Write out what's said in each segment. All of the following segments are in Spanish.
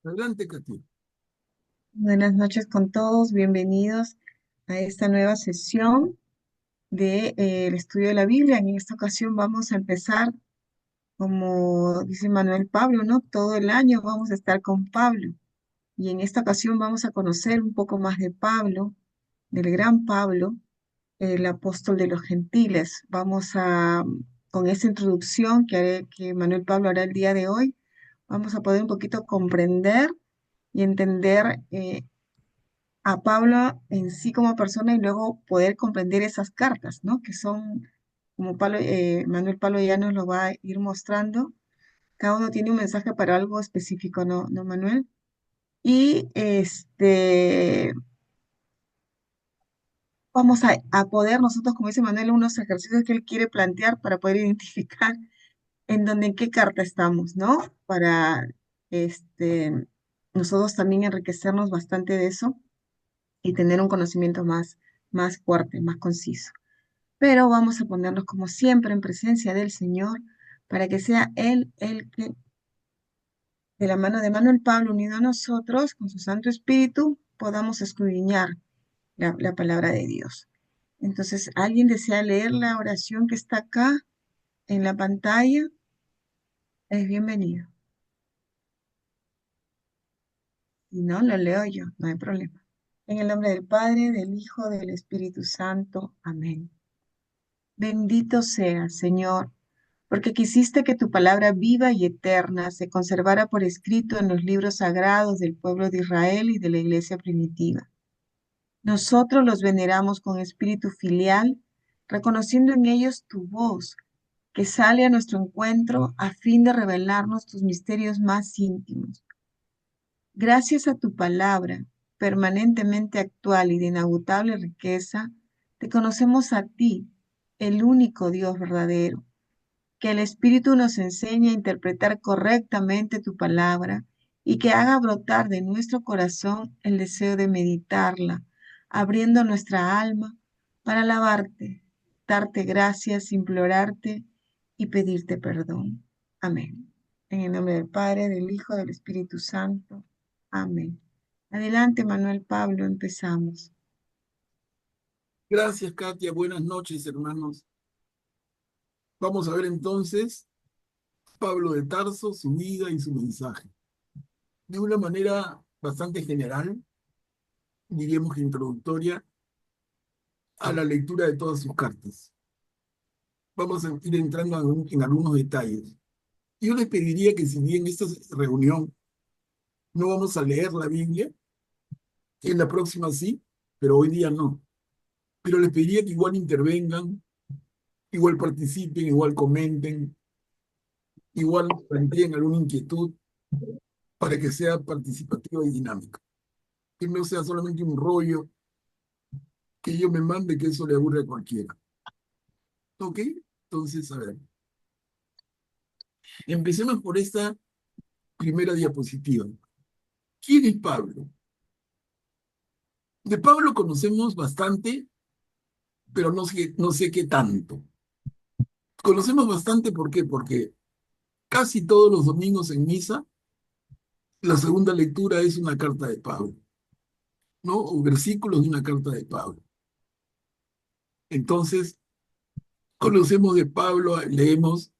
Adelante, Katia. Buenas noches con todos, bienvenidos a esta nueva sesión el estudio de la Biblia. En esta ocasión vamos a empezar, como dice Manuel Pablo, ¿no? Todo el año vamos a estar con Pablo y en esta ocasión vamos a conocer un poco más de Pablo, del gran Pablo, el apóstol de los gentiles. Con esta introducción que Manuel Pablo hará el día de hoy, vamos a poder un poquito comprender y entender a Pablo en sí como persona y luego poder comprender esas cartas, ¿no? Que son, como Manuel Pablo ya nos lo va a ir mostrando, cada uno tiene un mensaje para algo específico, ¿no, Manuel? Y vamos a poder nosotros, como dice Manuel, unos ejercicios que él quiere plantear para poder identificar en qué carta estamos, ¿no? Para este, nosotros también enriquecernos bastante de eso y tener un conocimiento más fuerte, más conciso. Pero vamos a ponernos como siempre en presencia del Señor para que sea Él el que, de la mano de Manuel Pablo unido a nosotros, con su Santo Espíritu, podamos escudriñar la palabra de Dios. Entonces, ¿alguien desea leer la oración que está acá en la pantalla? Es bienvenido. Si no, lo leo yo, no hay problema. En el nombre del Padre, del Hijo, del Espíritu Santo. Amén. Bendito sea, Señor, porque quisiste que tu palabra viva y eterna se conservara por escrito en los libros sagrados del pueblo de Israel y de la iglesia primitiva. Nosotros los veneramos con espíritu filial, reconociendo en ellos tu voz, que sale a nuestro encuentro a fin de revelarnos tus misterios más íntimos. Gracias a tu palabra, permanentemente actual y de inagotable riqueza, te conocemos a ti, el único Dios verdadero. Que el Espíritu nos enseñe a interpretar correctamente tu palabra y que haga brotar de nuestro corazón el deseo de meditarla, abriendo nuestra alma para alabarte, darte gracias, implorarte y pedirte perdón. Amén. En el nombre del Padre, del Hijo, del Espíritu Santo. Amén. Adelante, Manuel Pablo, empezamos. Gracias, Katia. Buenas noches, hermanos. Vamos a ver entonces Pablo de Tarso, su vida y su mensaje. De una manera bastante general, diríamos que introductoria, a la lectura de todas sus cartas. Vamos a ir entrando en algunos detalles. Yo les pediría que si bien esta reunión no vamos a leer la Biblia, en la próxima sí, pero hoy día no. Pero les pediría que igual intervengan, igual participen, igual comenten, igual planteen alguna inquietud para que sea participativa y dinámica. Que no sea solamente un rollo que yo me mande, que eso le aburre a cualquiera. ¿Ok? Entonces, a ver, empecemos por esta primera diapositiva. ¿Quién es Pablo? De Pablo conocemos bastante, pero no sé qué tanto. Conocemos bastante, ¿por qué? Porque casi todos los domingos en misa, la segunda lectura es una carta de Pablo, ¿no? O versículos de una carta de Pablo. Entonces, conocemos de Pablo, leemos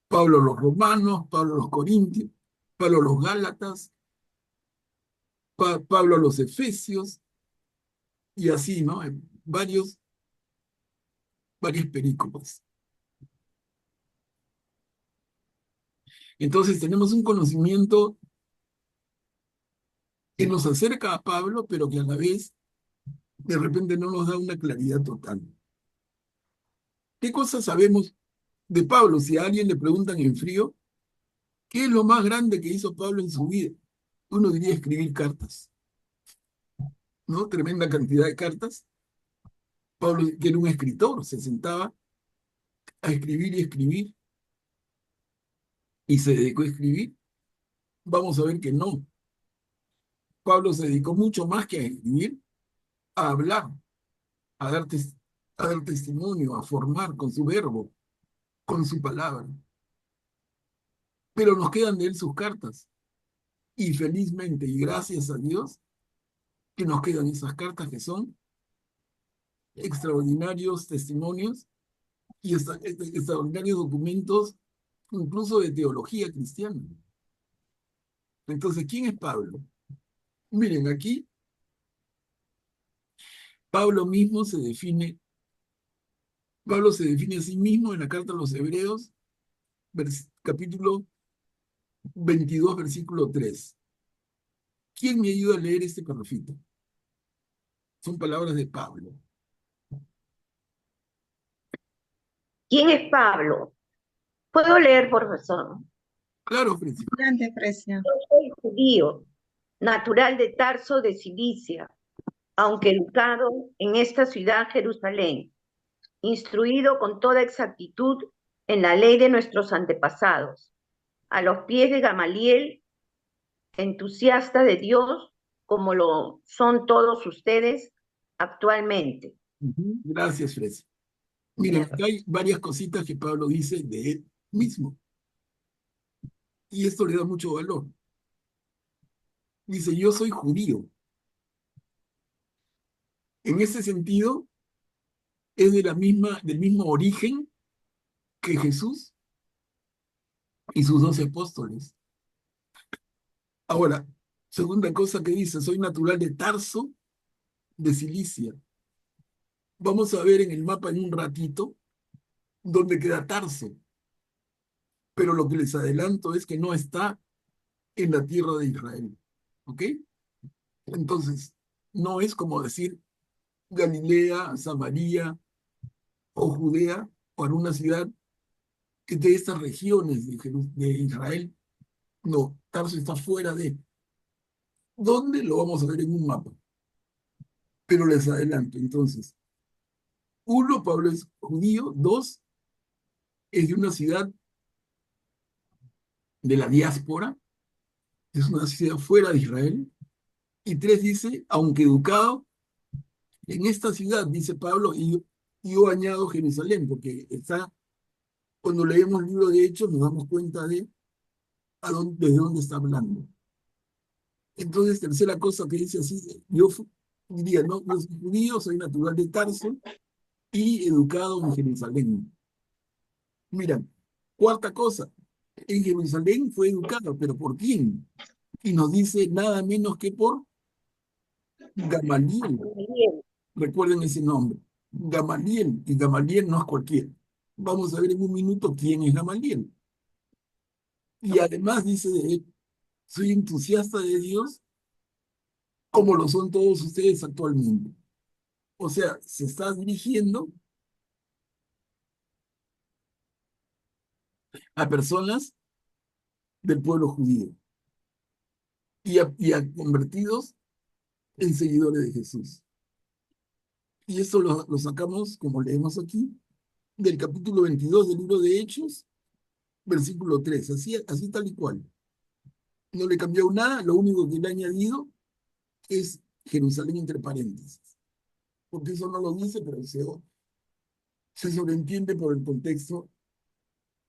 Pablo a los romanos, Pablo a los corintios, Pablo a los gálatas, Pablo a los efesios, y así, ¿no? En varias películas. Entonces tenemos un conocimiento que nos acerca a Pablo, pero que a la vez de repente no nos da una claridad total. ¿Qué cosas sabemos de Pablo? Si a alguien le preguntan en frío, ¿qué es lo más grande que hizo Pablo en su vida? Uno diría escribir cartas, ¿no? Tremenda cantidad de cartas. Pablo, que era un escritor, se sentaba a escribir y escribir y se dedicó a escribir. Vamos a ver que no. Pablo se dedicó mucho más que a escribir, a hablar, a dar, a dar testimonio, a formar con su verbo, con su palabra. Pero nos quedan de él sus cartas. Y felizmente y gracias a Dios que nos quedan esas cartas que son extraordinarios testimonios y extraordinarios documentos, incluso de teología cristiana. Entonces, ¿quién es Pablo? Miren, aquí Pablo mismo se define, Pablo se define a sí mismo en la carta a los Hebreos, capítulo 22, versículo 3. ¿Quién me ayuda a leer este parrafito? Son palabras de Pablo. ¿Quién es Pablo? ¿Puedo leer, profesor? Claro, Frecia. Grande precio. Yo soy judío, natural de Tarso de Cilicia, aunque educado en esta ciudad, Jerusalén, instruido con toda exactitud en la ley de nuestros antepasados, a los pies de Gamaliel, entusiasta de Dios, como lo son todos ustedes actualmente. Gracias, Frecia. Miren, acá hay varias cositas que Pablo dice de él mismo. Y esto le da mucho valor. Dice, yo soy judío. En ese sentido, es del mismo origen que Jesús y sus 12 apóstoles. Ahora, segunda cosa que dice, soy natural de Tarso, de Cilicia. Vamos a ver en el mapa en un ratito dónde queda Tarso. Pero lo que les adelanto es que no está en la tierra de Israel. ¿Ok? Entonces, no es como decir Galilea, Samaria o Judea o alguna ciudad que de estas regiones de Israel. No, Tarso está fuera de. ¿Dónde? Lo vamos a ver en un mapa. Pero les adelanto, entonces. Uno, Pablo es judío. Dos, es de una ciudad de la diáspora. Es una ciudad fuera de Israel. Y tres, dice, aunque educado en esta ciudad, dice Pablo, y yo añado Jerusalén, porque está, cuando leemos el libro de Hechos, nos damos cuenta de desde dónde está hablando. Entonces, tercera cosa que dice así, yo diría, no, yo soy judío, soy natural de Tarso y educado en Jerusalén. Mira, cuarta cosa, en Jerusalén fue educado, pero ¿por quién? Y nos dice nada menos que por Gamaliel. Recuerden ese nombre, Gamaliel, y Gamaliel no es cualquiera. Vamos a ver en un minuto quién es Gamaliel. Y además dice de él, soy entusiasta de Dios como lo son todos ustedes actualmente. O sea, se está dirigiendo a personas del pueblo judío y a convertidos en seguidores de Jesús. Y esto lo sacamos, como leemos aquí, del capítulo 22 del libro de Hechos, versículo 3, así tal y cual. No le cambió nada, lo único que le ha añadido es Jerusalén entre paréntesis, porque eso no lo dice, pero se sobreentiende por el contexto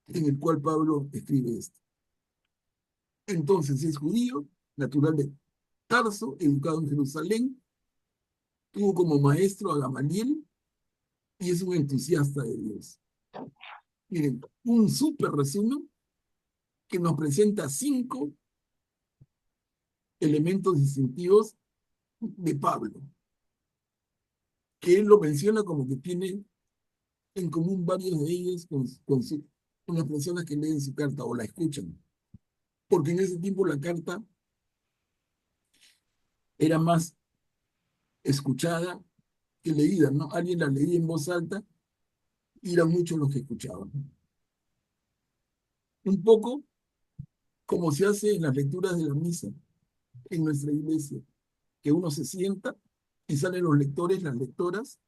en el cual Pablo escribe esto. Entonces es judío, natural de Tarso, educado en Jerusalén, tuvo como maestro a Gamaliel y es un entusiasta de Dios. Miren, un súper resumen que nos presenta 5 elementos distintivos de Pablo, que él lo menciona como que tiene en común varios de ellos con las personas que leen su carta o la escuchan, porque en ese tiempo la carta era más escuchada que leída, ¿no? Alguien la leía en voz alta y eran muchos los que escuchaban. Un poco como se hace en las lecturas de la misa en nuestra iglesia, que uno se sienta y salen los lectores, las lectoras,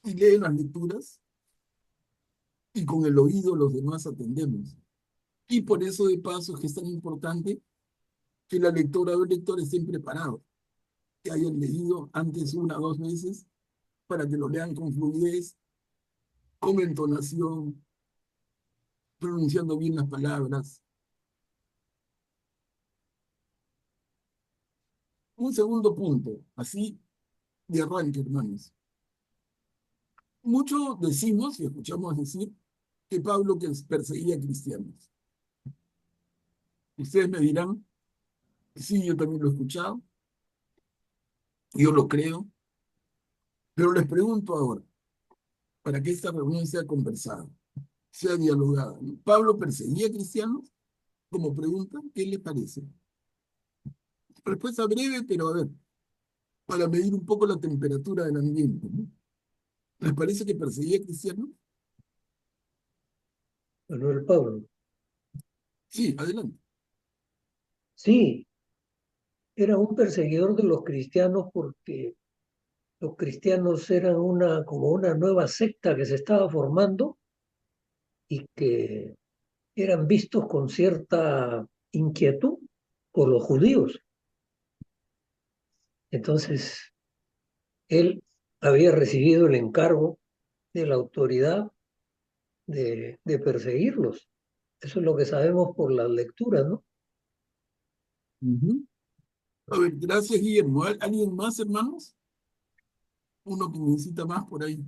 y leen las lecturas y con el oído los demás atendemos. Y por eso de paso es que es tan importante que la lectora o el lector estén preparados, que hayan leído antes 1 o 2 veces para que lo lean con fluidez, con entonación, pronunciando bien las palabras. Un segundo punto, así de arranque, hermanos. Muchos decimos y escuchamos decir que Pablo que perseguía a cristianos. Ustedes me dirán, sí, yo también lo he escuchado, yo lo creo, pero les pregunto ahora, para que esta reunión sea conversada, sea dialogada, ¿no? ¿Pablo perseguía a cristianos? Como pregunta, ¿qué le parece? Respuesta breve, pero a ver, para medir un poco la temperatura del ambiente, ¿no? ¿Les parece que perseguía a cristianos? Manuel Pablo. Sí, adelante. Sí, era un perseguidor de los cristianos porque los cristianos eran como una nueva secta que se estaba formando y que eran vistos con cierta inquietud por los judíos. Entonces, él había recibido el encargo de la autoridad de perseguirlos. Eso es lo que sabemos por las lecturas, ¿no? Uh-huh. A ver, gracias, Guillermo. ¿Alguien más, hermanos? Uno que necesita más por ahí.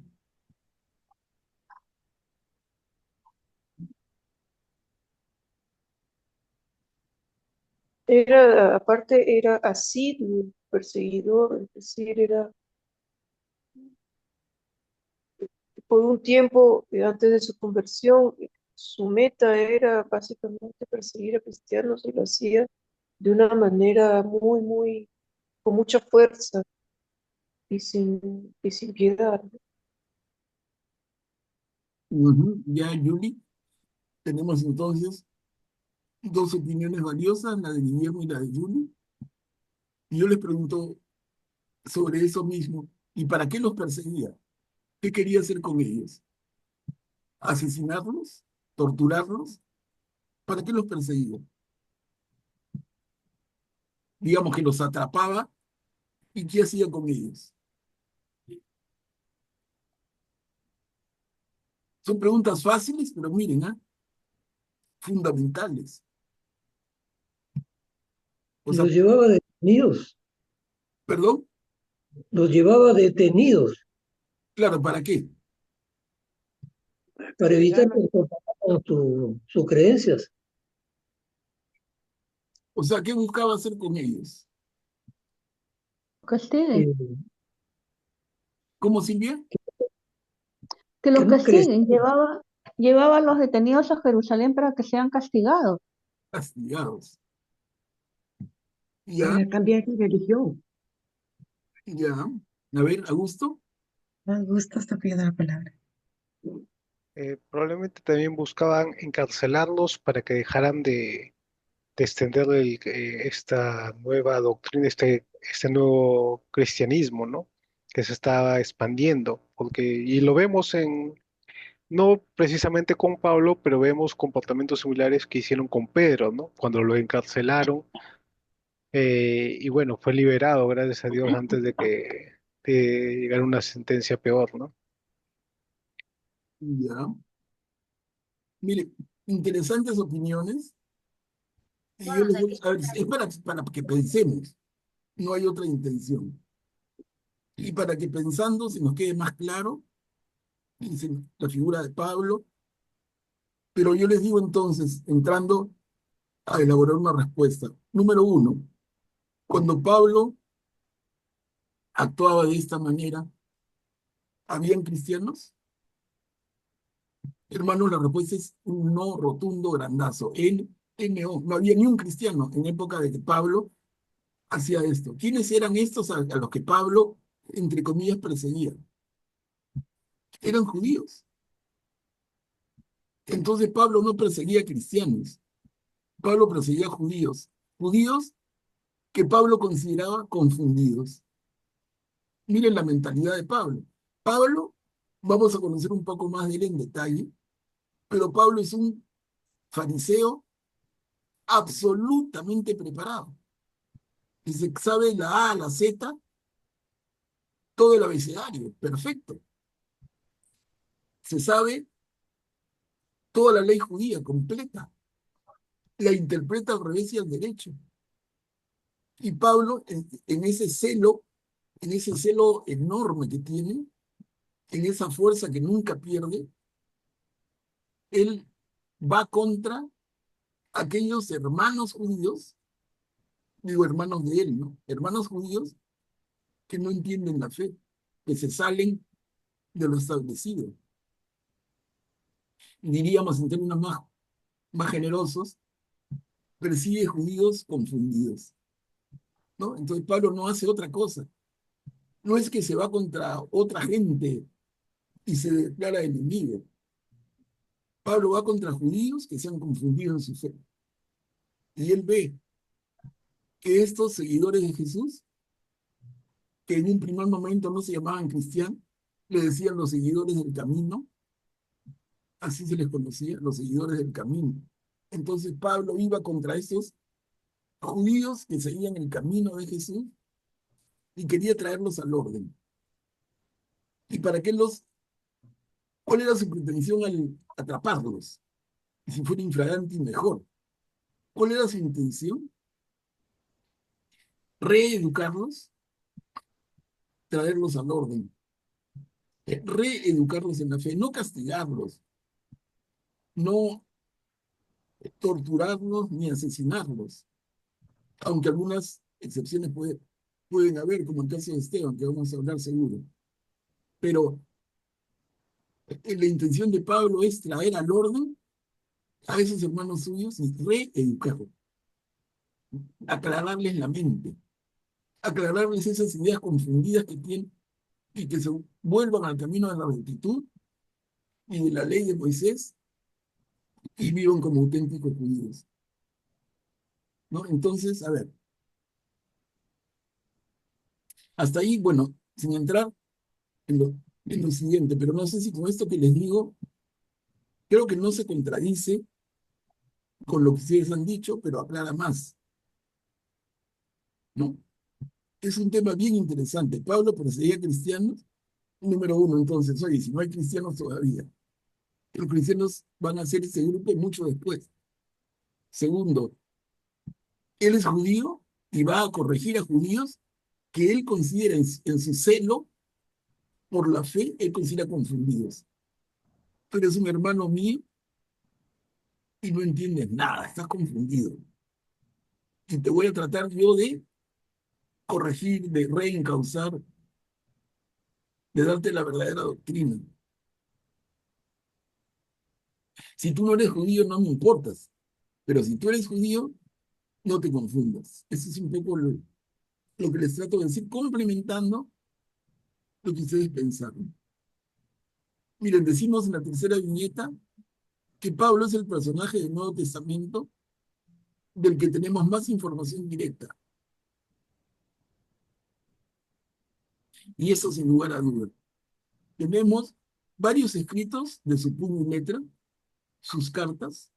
Era, aparte, era asiduo, perseguidor, es decir, era por un tiempo antes de su conversión, su meta era básicamente perseguir a cristianos y lo hacía de una manera con mucha fuerza y sin piedad. Uh-huh. Ya, Julie, tenemos entonces dos opiniones valiosas, la de Guillermo y la de Julie. Y yo les pregunto sobre eso mismo. ¿Y para qué los perseguía? ¿Qué quería hacer con ellos? ¿Asesinarlos? ¿Torturarlos? ¿Para qué los perseguía? Digamos que los atrapaba y ¿qué hacía con ellos? Son preguntas fáciles, pero miren, ¿ah? Fundamentales. O sea, Los llevaba detenidos, perdón, los llevaba detenidos claro, ¿para qué? para evitar que compartan sus creencias. O sea, ¿qué buscaba hacer con ellos? Castiguen, eh, ¿Cómo, Silvia? que que los no crecían. castiguen. Llevaba a los detenidos a Jerusalén para que sean castigados. Castigados. Ya, Para cambiar de religión. ya. A ver, Augusto. Me gusta esta piedra la palabra. Probablemente también buscaban encarcelarlos para que dejaran de extender esta nueva doctrina, este nuevo cristianismo, ¿no? Que se estaba expandiendo, y lo vemos no precisamente con Pablo, pero vemos comportamientos similares que hicieron con Pedro, ¿no? Cuando lo encarcelaron, y bueno, fue liberado, gracias a Dios, antes de llegar a una sentencia peor, ¿no? Ya. Mire, interesantes opiniones. Y yo les voy a ver, es para que pensemos. No hay otra intención. Y para que pensando se nos quede más claro, dicen la figura de Pablo. Pero yo les digo entonces, entrando a elaborar una respuesta. Número uno, cuando Pablo actuaba de esta manera, ¿habían cristianos? Hermanos, la respuesta es un no rotundo, grandazo. No, no había ni un cristiano en época de que Pablo hacía esto. ¿Quiénes eran estos a los que Pablo, entre comillas, perseguía? Eran judíos. Entonces Pablo no perseguía cristianos, Pablo perseguía judíos, judíos que Pablo consideraba confundidos. Miren la mentalidad de Pablo. Pablo, vamos a conocer un poco más de él en detalle, pero Pablo es un fariseo absolutamente preparado. Y se sabe de la A a la Z, todo el abecedario, perfecto. Se sabe toda la ley judía completa. La interpreta al revés y al derecho. Y Pablo, en ese celo enorme que tiene, en esa fuerza que nunca pierde, él va contra aquellos hermanos judíos, digo hermanos de él, ¿no? Hermanos judíos que no entienden la fe, que se salen de lo establecido. Diríamos en términos más generosos, persigue judíos confundidos, ¿no? Entonces Pablo no hace otra cosa. No es que se va contra otra gente y se declara enemigo. Pablo va contra judíos que se han confundido en su fe. Y él ve que estos seguidores de Jesús, que en un primer momento no se llamaban cristianos, le decían los seguidores del camino, así se les conocía, los seguidores del camino. Entonces Pablo iba contra estos judíos que seguían el camino de Jesús y quería traerlos al orden. ¿Y para qué cuál era su pretensión al atraparlos? Y si fuera infraganti, mejor. ¿Cuál era su intención? Reeducarlos, traerlos al orden. Reeducarlos en la fe, no castigarlos, no torturarlos ni asesinarlos, aunque algunas excepciones pueden haber, como el caso de Esteban, que vamos a hablar seguro. Pero la intención de Pablo es traer al orden a esos hermanos suyos y reeducarlos, aclararles la mente, aclararles esas ideas confundidas que tienen y que se vuelvan al camino de la rectitud y de la ley de Moisés y vivan como auténticos judíos, ¿no? Entonces, a ver, hasta ahí, bueno, sin entrar en lo siguiente, pero no sé si con esto que les digo, creo que no se contradice con lo que ustedes han dicho, pero aclara más, ¿no? Es un tema bien interesante. Pablo perseguía cristianos, número uno, entonces, oye, si no hay cristianos todavía, los cristianos van a ser ese grupo mucho después. Segundo, él es judío y va a corregir a judíos que él considera en su celo por la fe, él considera confundidos. Tú eres un hermano mío y no entiendes nada, estás confundido. Y te voy a tratar yo de corregir, de reencauzar, de darte la verdadera doctrina. Si tú no eres judío, no me importas. Pero si tú eres judío, no te confundas. Eso es un poco lo que les trato de decir, complementando lo que ustedes pensaron. Miren, decimos en la tercera viñeta que Pablo es el personaje del Nuevo Testamento del que tenemos más información directa. Y eso sin lugar a dudas. Tenemos varios escritos de su puño y letra, sus cartas,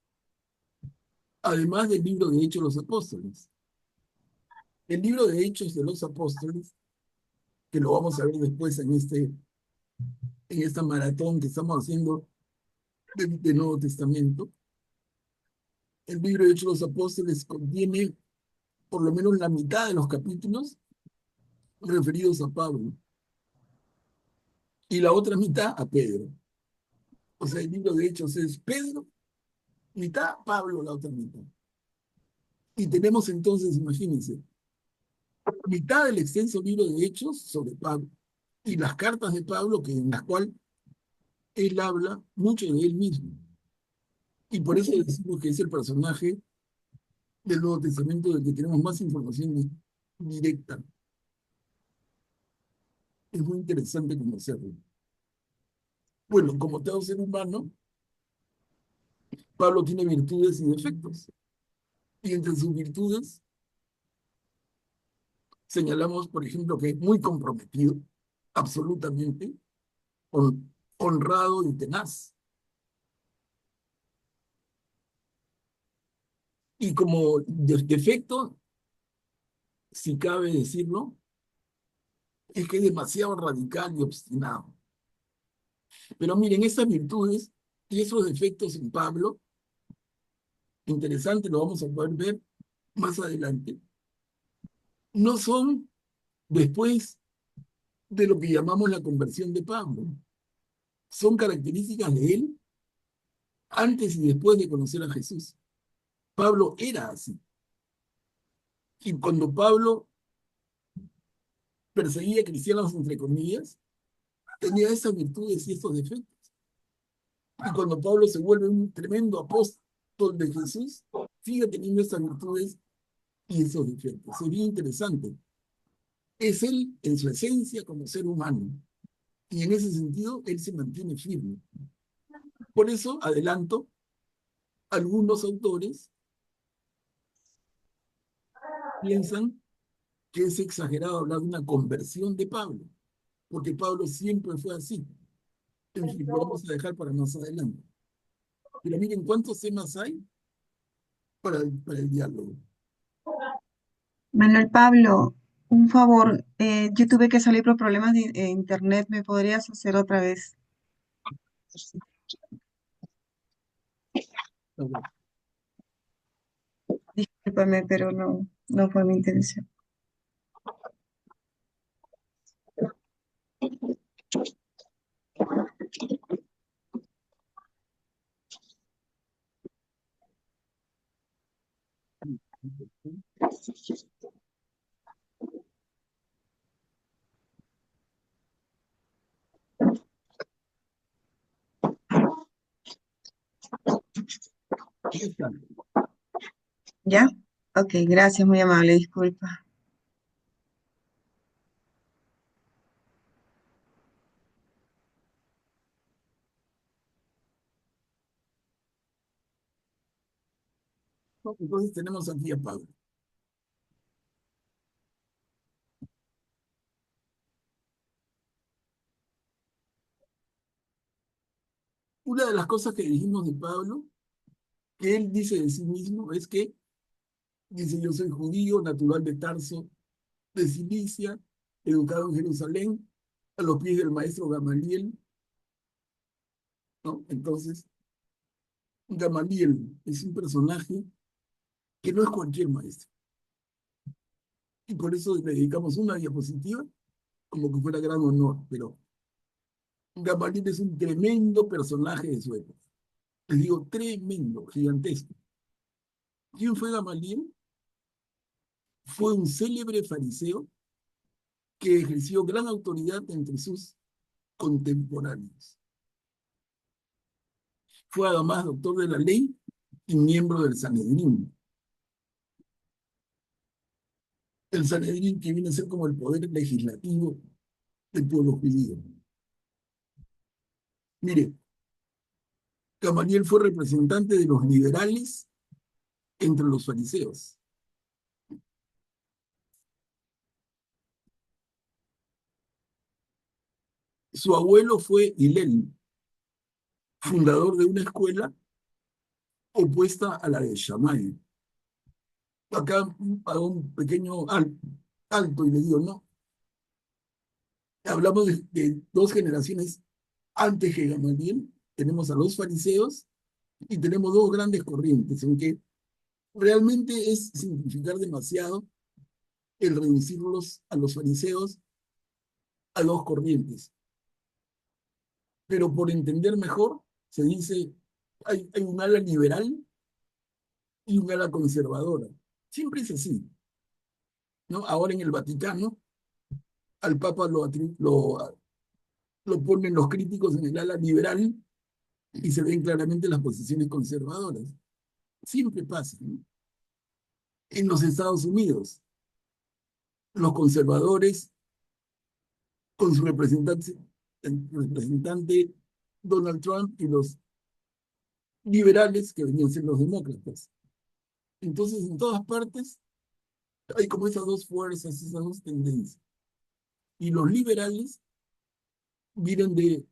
además del libro de Hechos de los Apóstoles. El libro de Hechos de los Apóstoles, que lo vamos a ver después en esta maratón que estamos haciendo del Nuevo Testamento, el libro de Hechos de los Apóstoles contiene por lo menos la mitad de los capítulos referidos a Pablo y la otra mitad a Pedro. O sea, el libro de Hechos es Pedro, mitad, Pablo, la otra mitad. Y tenemos entonces, imagínense, mitad del extenso libro de Hechos sobre Pablo y las cartas de Pablo en las cuales él habla mucho de él mismo. Y por eso decimos que es el personaje del Nuevo Testamento del que tenemos más información directa. Es muy interesante conocerlo. Bueno, como todo ser humano, Pablo tiene virtudes y defectos. Y entre sus virtudes señalamos, por ejemplo, que es muy comprometido, absolutamente, honrado y tenaz. Y como defecto, si cabe decirlo, es que es demasiado radical y obstinado. Pero miren, esas virtudes y esos defectos en Pablo, interesante, lo vamos a poder ver más adelante, no son después de lo que llamamos la conversión de Pablo. Son características de él antes y después de conocer a Jesús. Pablo era así. Y cuando Pablo perseguía cristianos, entre comillas, tenía esas virtudes y estos defectos. Y cuando Pablo se vuelve un tremendo apóstol de Jesús, sigue teniendo esas virtudes y esos defectos. Sería interesante. Es él en su esencia como ser humano. Y en ese sentido, él se mantiene firme. Por eso, adelanto, algunos autores piensan que es exagerado hablar de una conversión de Pablo, porque Pablo siempre fue así. En fin, lo vamos a dejar para más adelante. Pero miren cuántos temas hay para el diálogo. Manuel Pablo, un favor, yo tuve que salir por problemas de internet, ¿me podrías hacer otra vez? Discúlpame, pero no fue mi intención. Ahí está. ¿Ya? Ok, gracias, muy amable, disculpa. Entonces tenemos aquí a Pablo. Una de las cosas que dijimos de Pablo, que él dice de sí mismo, es que dice: yo soy judío, natural de Tarso, de Cilicia, educado en Jerusalén, a los pies del maestro Gamaliel, ¿no? Entonces, Gamaliel es un personaje que no es cualquier maestro. Y por eso le dedicamos una diapositiva como que fuera gran honor. Pero Gamaliel es un tremendo personaje de su época. Les digo, tremendo, gigantesco. ¿Quién fue Gamaliel? Fue un célebre fariseo que ejerció gran autoridad entre sus contemporáneos. Fue además doctor de la ley y miembro del Sanedrín. El Sanedrín, que viene a ser como el poder legislativo del pueblo judío. Mire, Gamaliel fue representante de los liberales entre los fariseos. Su abuelo fue Hillel, fundador de una escuela opuesta a la de Shammai. Acá hago un pequeño alto y le digo, no, hablamos de dos generaciones antes que Gamaliel, tenemos a los fariseos y tenemos dos grandes corrientes, aunque realmente es simplificar demasiado el reducirlos a los fariseos a dos corrientes. Pero por entender mejor, se dice, hay un ala liberal y un ala conservadora. Siempre es así, ¿no? Ahora en el Vaticano, al Papa lo ponen los críticos en el ala liberal y se ven claramente las posiciones conservadoras. Siempre pasa, ¿no? En los Estados Unidos, los conservadores, con su representante Donald Trump, y los liberales, que venían a ser los demócratas. Entonces, en todas partes hay como esas dos fuerzas, esas dos tendencias. Y los liberales vienen de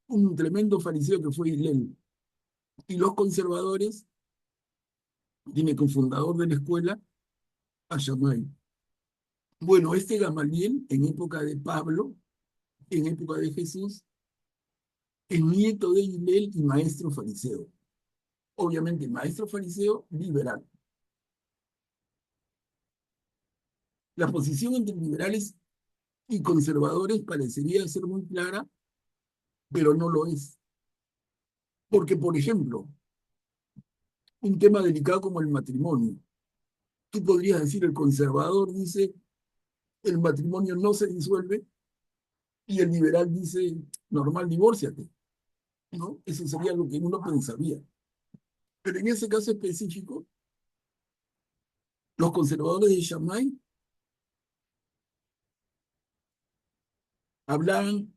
un tremendo fariseo que fue Hillel. Y los conservadores tiene como fundador de la escuela a Shammai. Bueno, este Gamaliel, en época de Pablo, en época de Jesús, es nieto de Hillel y maestro fariseo. Obviamente, maestro fariseo liberal. La posición entre liberales y conservadores parecería ser muy clara, pero no lo es. Porque, por ejemplo, un tema delicado como el matrimonio, tú podrías decir, el conservador dice, el matrimonio no se disuelve, y el liberal dice, normal, divórciate, ¿no? Eso sería lo que uno pensaría. Pero en ese caso específico, los conservadores de Shammai hablaban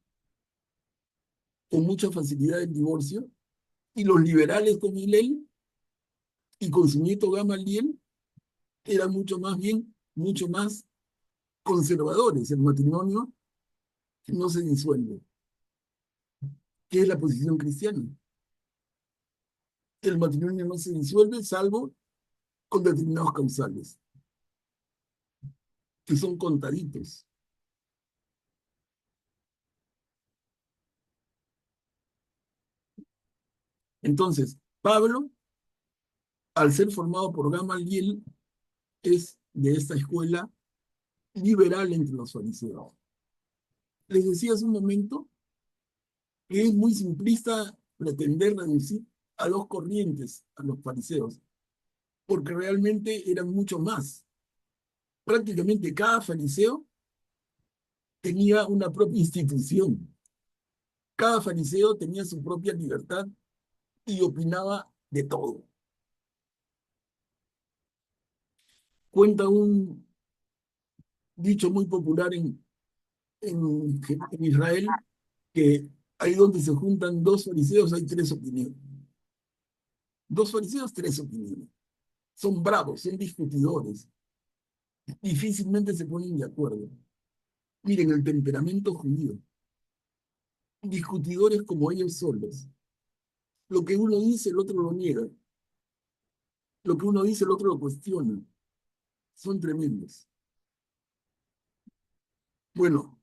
con mucha facilidad del divorcio, y los liberales con Hillel y con su nieto Gamaliel eran mucho más conservadores. El matrimonio no se disuelve. ¿Qué es la posición cristiana? El matrimonio no se disuelve salvo con determinados causales, que son contaditos. Entonces, Pablo, al ser formado por Gamaliel, es de esta escuela liberal entre los fariseos. Les decía hace un momento que es muy simplista pretender reducir a dos corrientes a los fariseos, porque realmente eran mucho más. Prácticamente cada fariseo tenía una propia institución. Cada fariseo tenía su propia libertad y opinaba de todo. Cuenta un dicho muy popular en Israel, que ahí donde se juntan dos fariseos hay tres opiniones. Dos fariseos, tres opiniones. Son bravos, son discutidores. Difícilmente se ponen de acuerdo. Miren el temperamento judío. Discutidores como ellos solos. Lo que uno dice, el otro lo niega. Lo que uno dice, el otro lo cuestiona. Son tremendos. Bueno,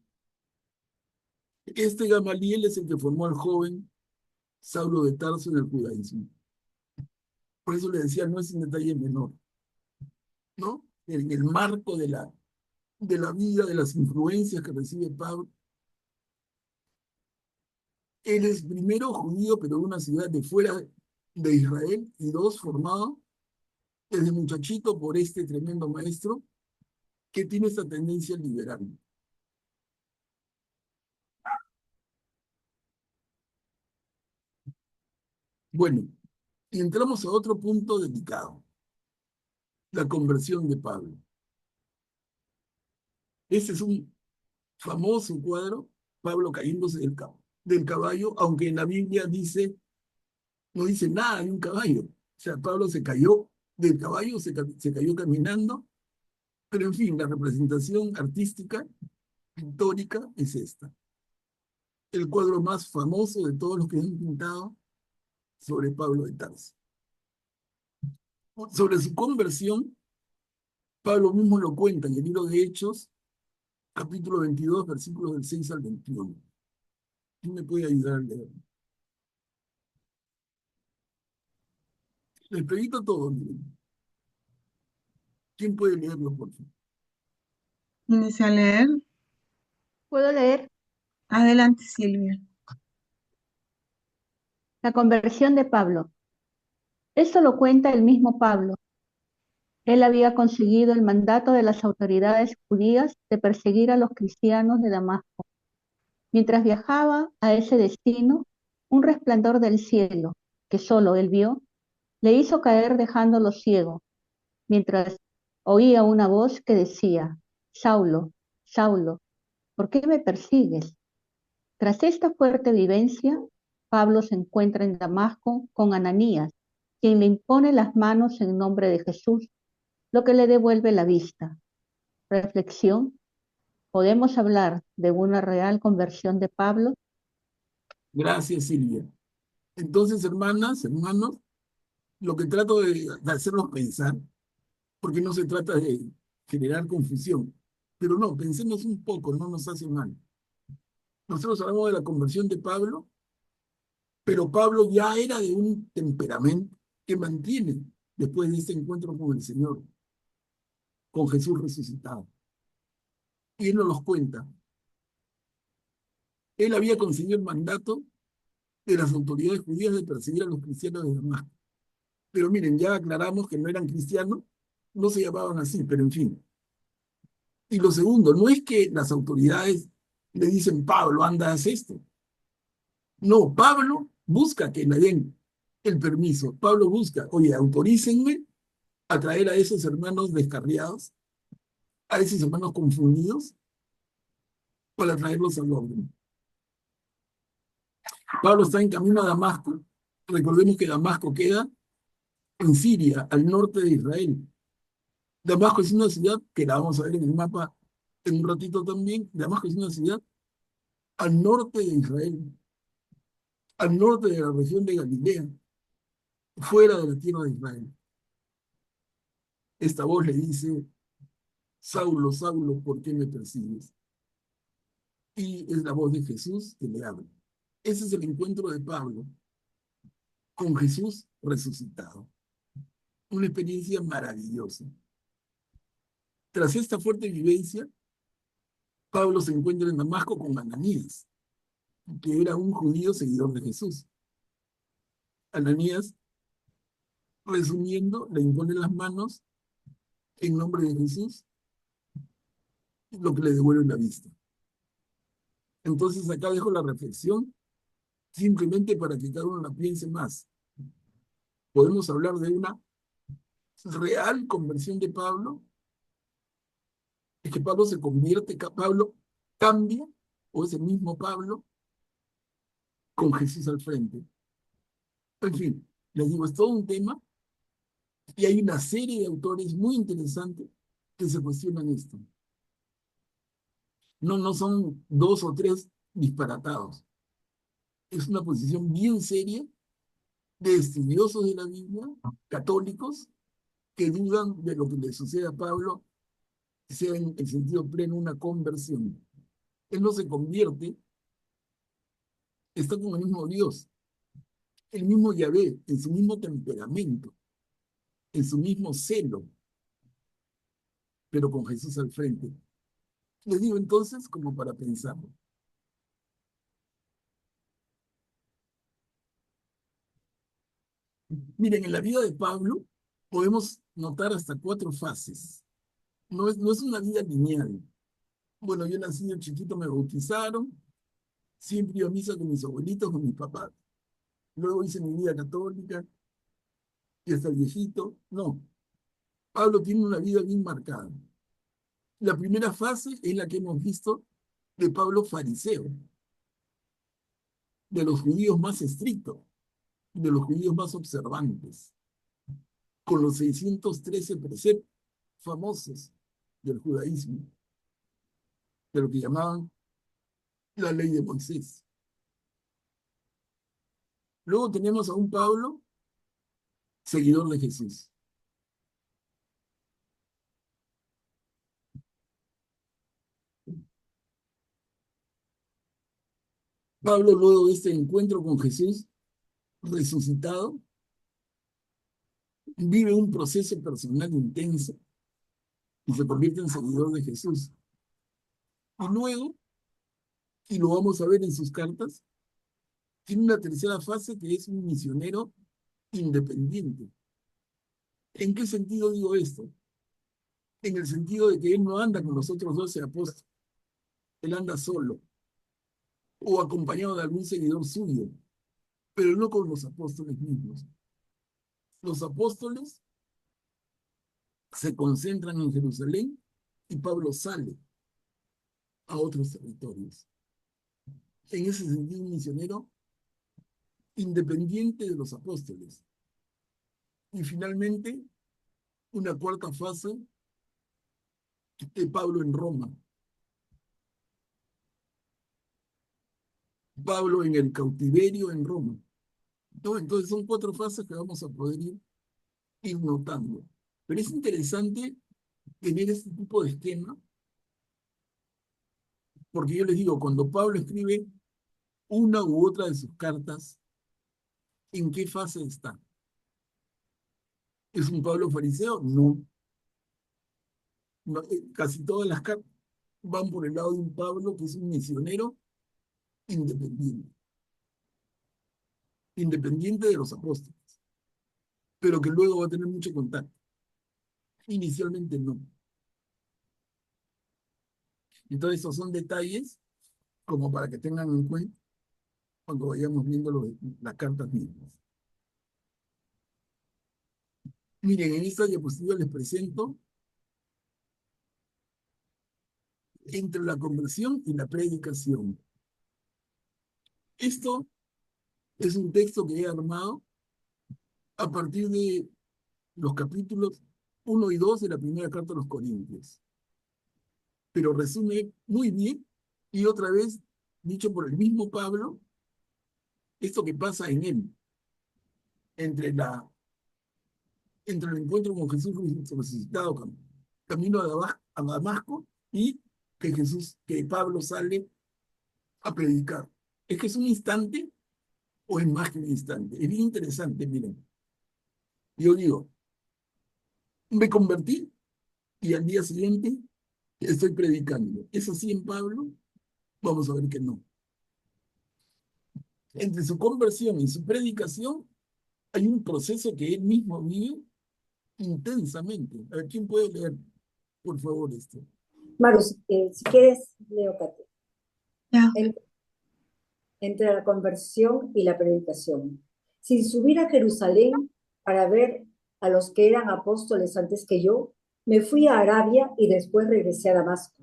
este Gamaliel es el que formó al joven Saulo de Tarso en el judaísmo. Por eso le decía, no es un detalle menor, ¿no? En el marco de la vida, de las influencias que recibe Pablo, él es primero judío, pero de una ciudad de fuera de Israel, y dos, formado desde muchachito por este tremendo maestro que tiene esta tendencia liberal. Bueno, y entramos a otro punto delicado, la conversión de Pablo. Este es un famoso cuadro, Pablo cayéndose del caballo, aunque en la Biblia no dice nada de un caballo. O sea, Pablo se cayó del caballo, se cayó caminando, pero en fin, la representación artística, pictórica, es esta. El cuadro más famoso de todos los que han pintado sobre Pablo de Tarso. Sobre su conversión, Pablo mismo lo cuenta en el libro de Hechos, capítulo 22, versículos del 6 al 21. ¿Quién me puede ayudar a leer? Les pregunto todo, miren. ¿Quién puede leerlo, por favor? Inicia a leer. ¿Puedo leer? Adelante, Silvia. La conversión de Pablo. Esto lo cuenta el mismo Pablo. Él había conseguido el mandato de las autoridades judías de perseguir a los cristianos de Damasco. Mientras viajaba a ese destino, un resplandor del cielo, que solo él vio, le hizo caer dejándolo ciego, mientras oía una voz que decía: Saulo, Saulo, ¿por qué me persigues? Tras esta fuerte vivencia, Pablo se encuentra en Damasco con Ananías, quien le impone las manos en nombre de Jesús, lo que le devuelve la vista. Reflexión: ¿podemos hablar de una real conversión de Pablo? Gracias, Silvia. Entonces, hermanas, hermanos, lo que trato de hacerlos pensar, porque no se trata de generar confusión, pero no, pensemos un poco, no nos hace mal. Nosotros hablamos de la conversión de Pablo, pero Pablo ya era de un temperamento que mantiene después de este encuentro con el Señor, con Jesús resucitado. y él nos los cuenta. Él había conseguido el mandato de las autoridades judías de perseguir a los cristianos de Damasco. Pero miren, ya aclaramos que no eran cristianos, no se llamaban así, pero en fin. Y lo segundo, no es que las autoridades le dicen, Pablo, anda, haz esto. No, Pablo busca que le den el permiso. Pablo busca, oye, autorícenme a traer a esos hermanos descarriados, a esos hermanos confundidos, para traerlos al orden. Pablo está en camino a Damasco. Recordemos que Damasco queda en Siria, al norte de Israel. Damasco es una ciudad que la vamos a ver en el mapa en un ratito también. Damasco es una ciudad al norte de Israel, al norte de la región de Galilea, fuera de la tierra de Israel. Esta voz le dice, Saulo, Saulo, ¿por qué me persigues? Y es la voz de Jesús que le habla. Ese es el encuentro de Pablo con Jesús resucitado. Una experiencia maravillosa. Tras esta fuerte vivencia, Pablo se encuentra en Damasco con Ananías, que era un judío seguidor de Jesús. Ananías, resumiendo, le impone las manos en nombre de Jesús, lo que le devuelve la vista. Entonces acá dejo la reflexión, simplemente para que cada uno la piense más. Podemos hablar de una real conversión de Pablo, es que Pablo se convierte, Pablo cambia, o es el mismo Pablo, con Jesús al frente. En fin, les digo, es todo un tema, y hay una serie de autores muy interesantes que se cuestionan esto. No, no son dos o tres disparatados. Es una posición bien seria de estudiosos de la Biblia, católicos, que dudan de lo que le sucede a Pablo, sea en el sentido pleno una conversión. Él no se convierte, está con el mismo Dios, el mismo Yahvé, en su mismo temperamento, en su mismo celo, pero con Jesús al frente. Les digo entonces como para pensarlo. Miren, en la vida de Pablo podemos notar hasta 4 fases. No es una vida lineal. Bueno, yo nací de chiquito, me bautizaron, siempre iba a misa con mis abuelitos, con mis papás. Luego hice mi vida católica y hasta el viejito. No, Pablo tiene una vida bien marcada. La primera fase es la que hemos visto de Pablo fariseo, de los judíos más estrictos, de los judíos más observantes, con los 613 preceptos famosos del judaísmo, de lo que llamaban la ley de Moisés. Luego tenemos a un Pablo, seguidor de Jesús. Pablo, luego de este encuentro con Jesús resucitado, vive un proceso personal intenso y se convierte en seguidor de Jesús. Y luego, y lo vamos a ver en sus cartas, tiene una tercera fase que es un misionero independiente. ¿En qué sentido digo esto? En el sentido de que él no anda con los otros 12 apóstoles, él anda solo o acompañado de algún seguidor suyo, pero no con los apóstoles mismos. Los apóstoles se concentran en Jerusalén y Pablo sale a otros territorios. En ese sentido, un misionero independiente de los apóstoles. Y finalmente, una cuarta fase de Pablo en Roma. Pablo en el cautiverio en Roma. ¿No? Entonces son 4 fases que vamos a poder ir notando. Pero es interesante tener este tipo de esquema, porque yo les digo, cuando Pablo escribe una u otra de sus cartas, ¿en qué fase está? ¿Es un Pablo fariseo? No. No, casi todas las cartas van por el lado de un Pablo que es un misionero independiente, independiente de los apóstoles, pero que luego va a tener mucho contacto. Inicialmente no. Entonces, estos son detalles como para que tengan en cuenta cuando vayamos viendo las cartas mismas. Miren, en esta diapositiva les presento entre la conversión y la predicación. Esto es un texto que he armado a partir de los capítulos 1 y 2 de la primera carta a los Corintios. Pero resume muy bien, y otra vez, dicho por el mismo Pablo, esto que pasa en él, entre, entre el encuentro con Jesús resucitado, camino a Damasco, y que Pablo sale a predicar. ¿Es que es un instante o es más que un instante? Es bien interesante, miren. Yo digo, me convertí y al día siguiente estoy predicando. ¿Es así en Pablo? Vamos a ver que no. Entre su conversión y su predicación hay un proceso que él mismo vive intensamente. A ver, ¿quién puede leer, por favor, esto? Maru, si quieres, leo Kate. Ya. Entre la conversión y la predicación. Sin subir a Jerusalén para ver a los que eran apóstoles antes que yo, me fui a Arabia y después regresé a Damasco.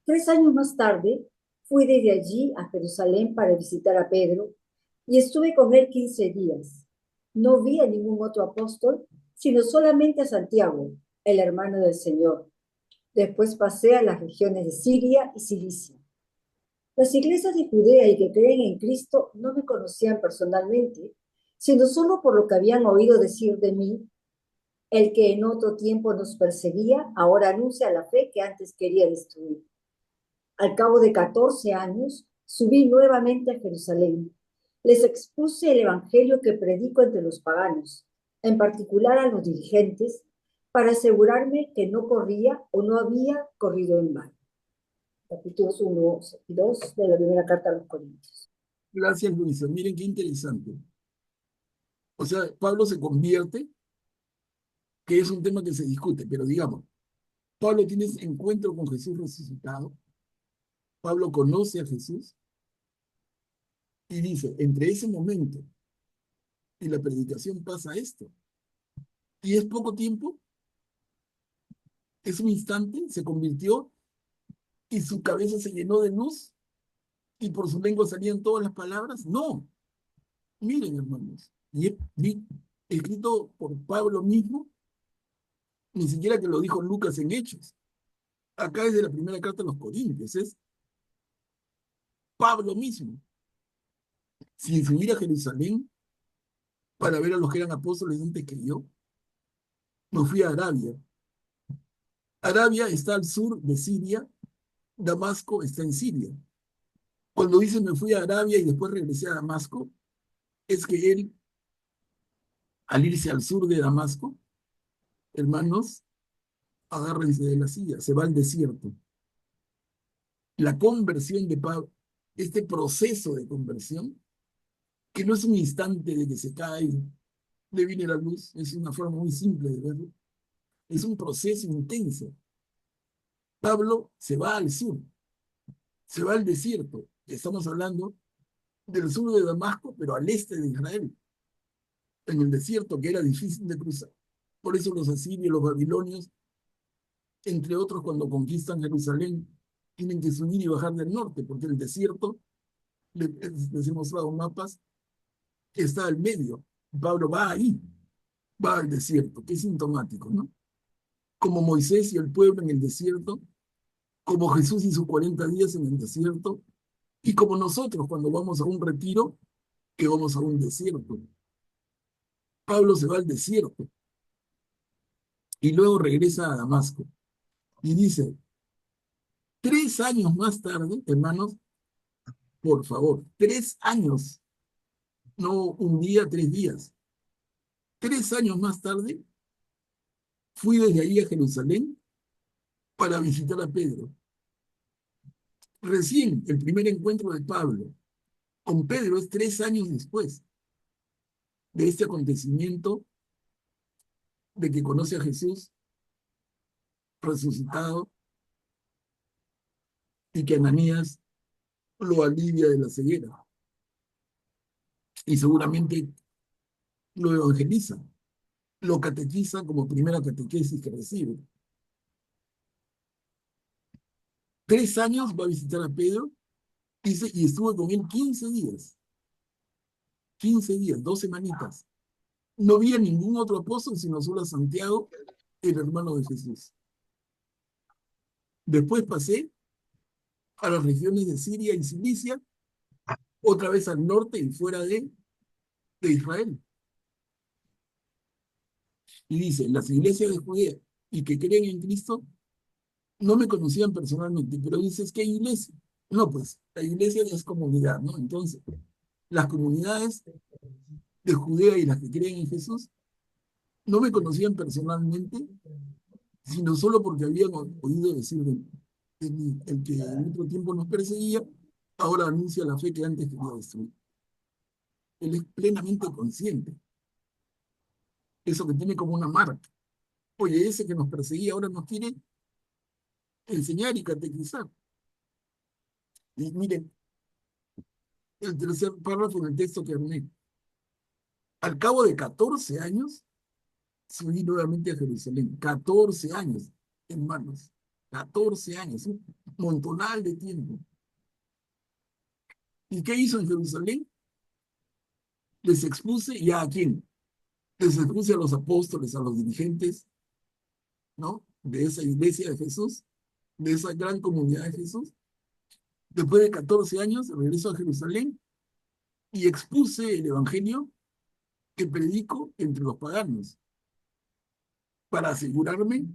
3 años más tarde, fui desde allí a Jerusalén para visitar a Pedro y estuve con él 15 días. No vi a ningún otro apóstol, sino solamente a Santiago, el hermano del Señor. Después pasé a las regiones de Siria y Cilicia. Las iglesias de Judea y que creen en Cristo no me conocían personalmente, sino solo por lo que habían oído decir de mí. El que en otro tiempo nos perseguía, ahora anuncia la fe que antes quería destruir. Al cabo de 14 años, subí nuevamente a Jerusalén. Les expuse el evangelio que predico entre los paganos, en particular a los dirigentes, para asegurarme que no corría o no había corrido en vano. Capítulos 1 y 2 de la primera carta a los Corintios. Gracias, Luisa. Miren qué interesante. O sea, Pablo se convierte, que es un tema que se discute, pero digamos, Pablo tiene ese encuentro con Jesús resucitado. Pablo conoce a Jesús y dice, entre ese momento y la predicación pasa esto. Y es poco tiempo, es un instante, se convirtió y su cabeza se llenó de luz y por su lengua salían todas las palabras. No, miren, hermanos, y es escrito por Pablo mismo, ni siquiera que lo dijo Lucas en Hechos. Acá es de la primera carta a los Corintios, es Pablo mismo, sin subir a Jerusalén para ver a los que eran apóstoles antes que yo. Me fui a Arabia. Arabia está al sur de Siria, Damasco está en Siria. Cuando dice me fui a Arabia y después regresé a Damasco, es que él, al irse al sur de Damasco, hermanos, agárrense de la silla, se va al desierto. La conversión de Pablo, este proceso de conversión, que no es un instante de que se cae, le viene la luz, es una forma muy simple de verlo, es un proceso intenso. Pablo se va al sur, se va al desierto, estamos hablando del sur de Damasco, pero al este de Israel, en el desierto que era difícil de cruzar. Por eso los asirios, los babilonios, entre otros, cuando conquistan Jerusalén, tienen que subir y bajar del norte, porque el desierto, les he mostrado mapas, está al medio. Pablo va ahí, va al desierto, que es sintomático, ¿no? Como Moisés y el pueblo en el desierto, como Jesús y sus 40 días en el desierto, y como nosotros cuando vamos a un retiro, que vamos a un desierto. Pablo se va al desierto y luego regresa a Damasco. Y dice, 3 años más tarde, hermanos, por favor, 3 años, no un día, 3 días. 3 años más tarde, fui desde ahí a Jerusalén para visitar a Pedro. Recién el primer encuentro de Pablo con Pedro es 3 años después de este acontecimiento de que conoce a Jesús resucitado y que Ananías lo alivia de la ceguera y seguramente lo evangeliza, lo catequiza como primera catequesis que recibe. 3 años va a visitar a Pedro, dice, y estuvo con él 15 días. 15 días, 2 semanitas. No vi a ningún otro apóstol sino solo a Santiago, el hermano de Jesús. Después pasé a las regiones de Siria y Cilicia, otra vez al norte y fuera de Israel. Y dice, las iglesias de Judea y que creen en Cristo no me conocían personalmente, pero dices, ¿qué iglesia? No, pues la iglesia es comunidad, ¿no? Entonces, las comunidades de Judea y las que creen en Jesús no me conocían personalmente, sino solo porque habían oído decir de mí. El que en otro tiempo nos perseguía, ahora anuncia la fe que antes quería destruir. Él es plenamente consciente. Eso que tiene como una marca. Oye, ese que nos perseguía ahora nos quiere enseñar y catequizar. Y miren, el tercer párrafo del texto que armé. Al cabo de 14 años, subí nuevamente a Jerusalén. 14 años, hermanos. 14 años, un montonal de tiempo. ¿Y qué hizo en Jerusalén? Les expuse, ¿ya a quién? Les expuse a los apóstoles, a los dirigentes, ¿no? De esa iglesia de Jesús, de esa gran comunidad de Jesús. Después de 14 años, regreso a Jerusalén y expuse el evangelio que predico entre los paganos, para asegurarme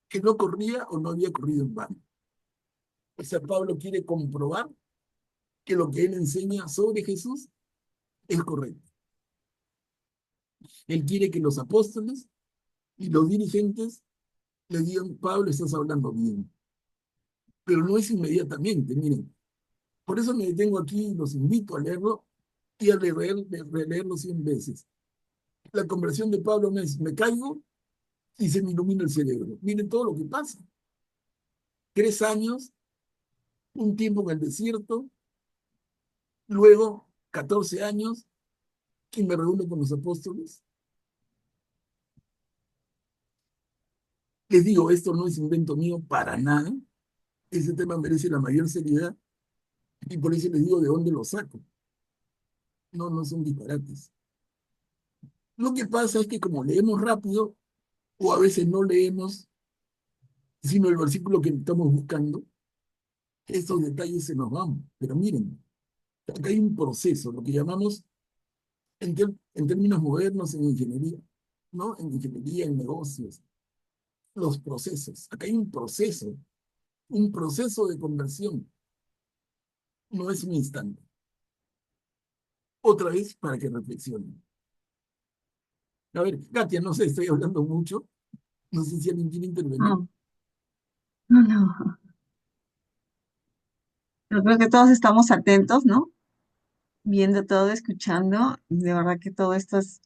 que no corría o no había corrido en vano. O sea, Pablo quiere comprobar que lo que él enseña sobre Jesús es correcto. Él quiere que los apóstoles y los dirigentes le digan, Pablo, estás hablando bien. Pero no es inmediatamente, miren. Por eso me detengo aquí y los invito a leerlo y a releerlo 100 veces. La conversión de Pablo no es, me caigo y se me ilumina el cerebro. Miren todo lo que pasa. 3 años, un tiempo en el desierto, luego 14 años, y me reúno con los apóstoles. Les digo, esto no es invento mío para nada. Ese tema merece la mayor seriedad y por eso les digo de dónde lo saco. No, no son disparates. Lo que pasa es que como leemos rápido, o a veces no leemos, sino el versículo que estamos buscando, estos detalles se nos van. Pero miren, acá hay un proceso, lo que llamamos, en términos modernos, en ingeniería, ¿no? En ingeniería, en negocios, los procesos. Acá hay un proceso de conversión. No es un instante. Otra vez para que reflexionen. A ver, Katia, no sé, estoy hablando mucho. No sé si alguien quiere intervenir. No, no, no. Yo creo que todos estamos atentos, ¿no? Viendo todo, escuchando. De verdad que todo esto es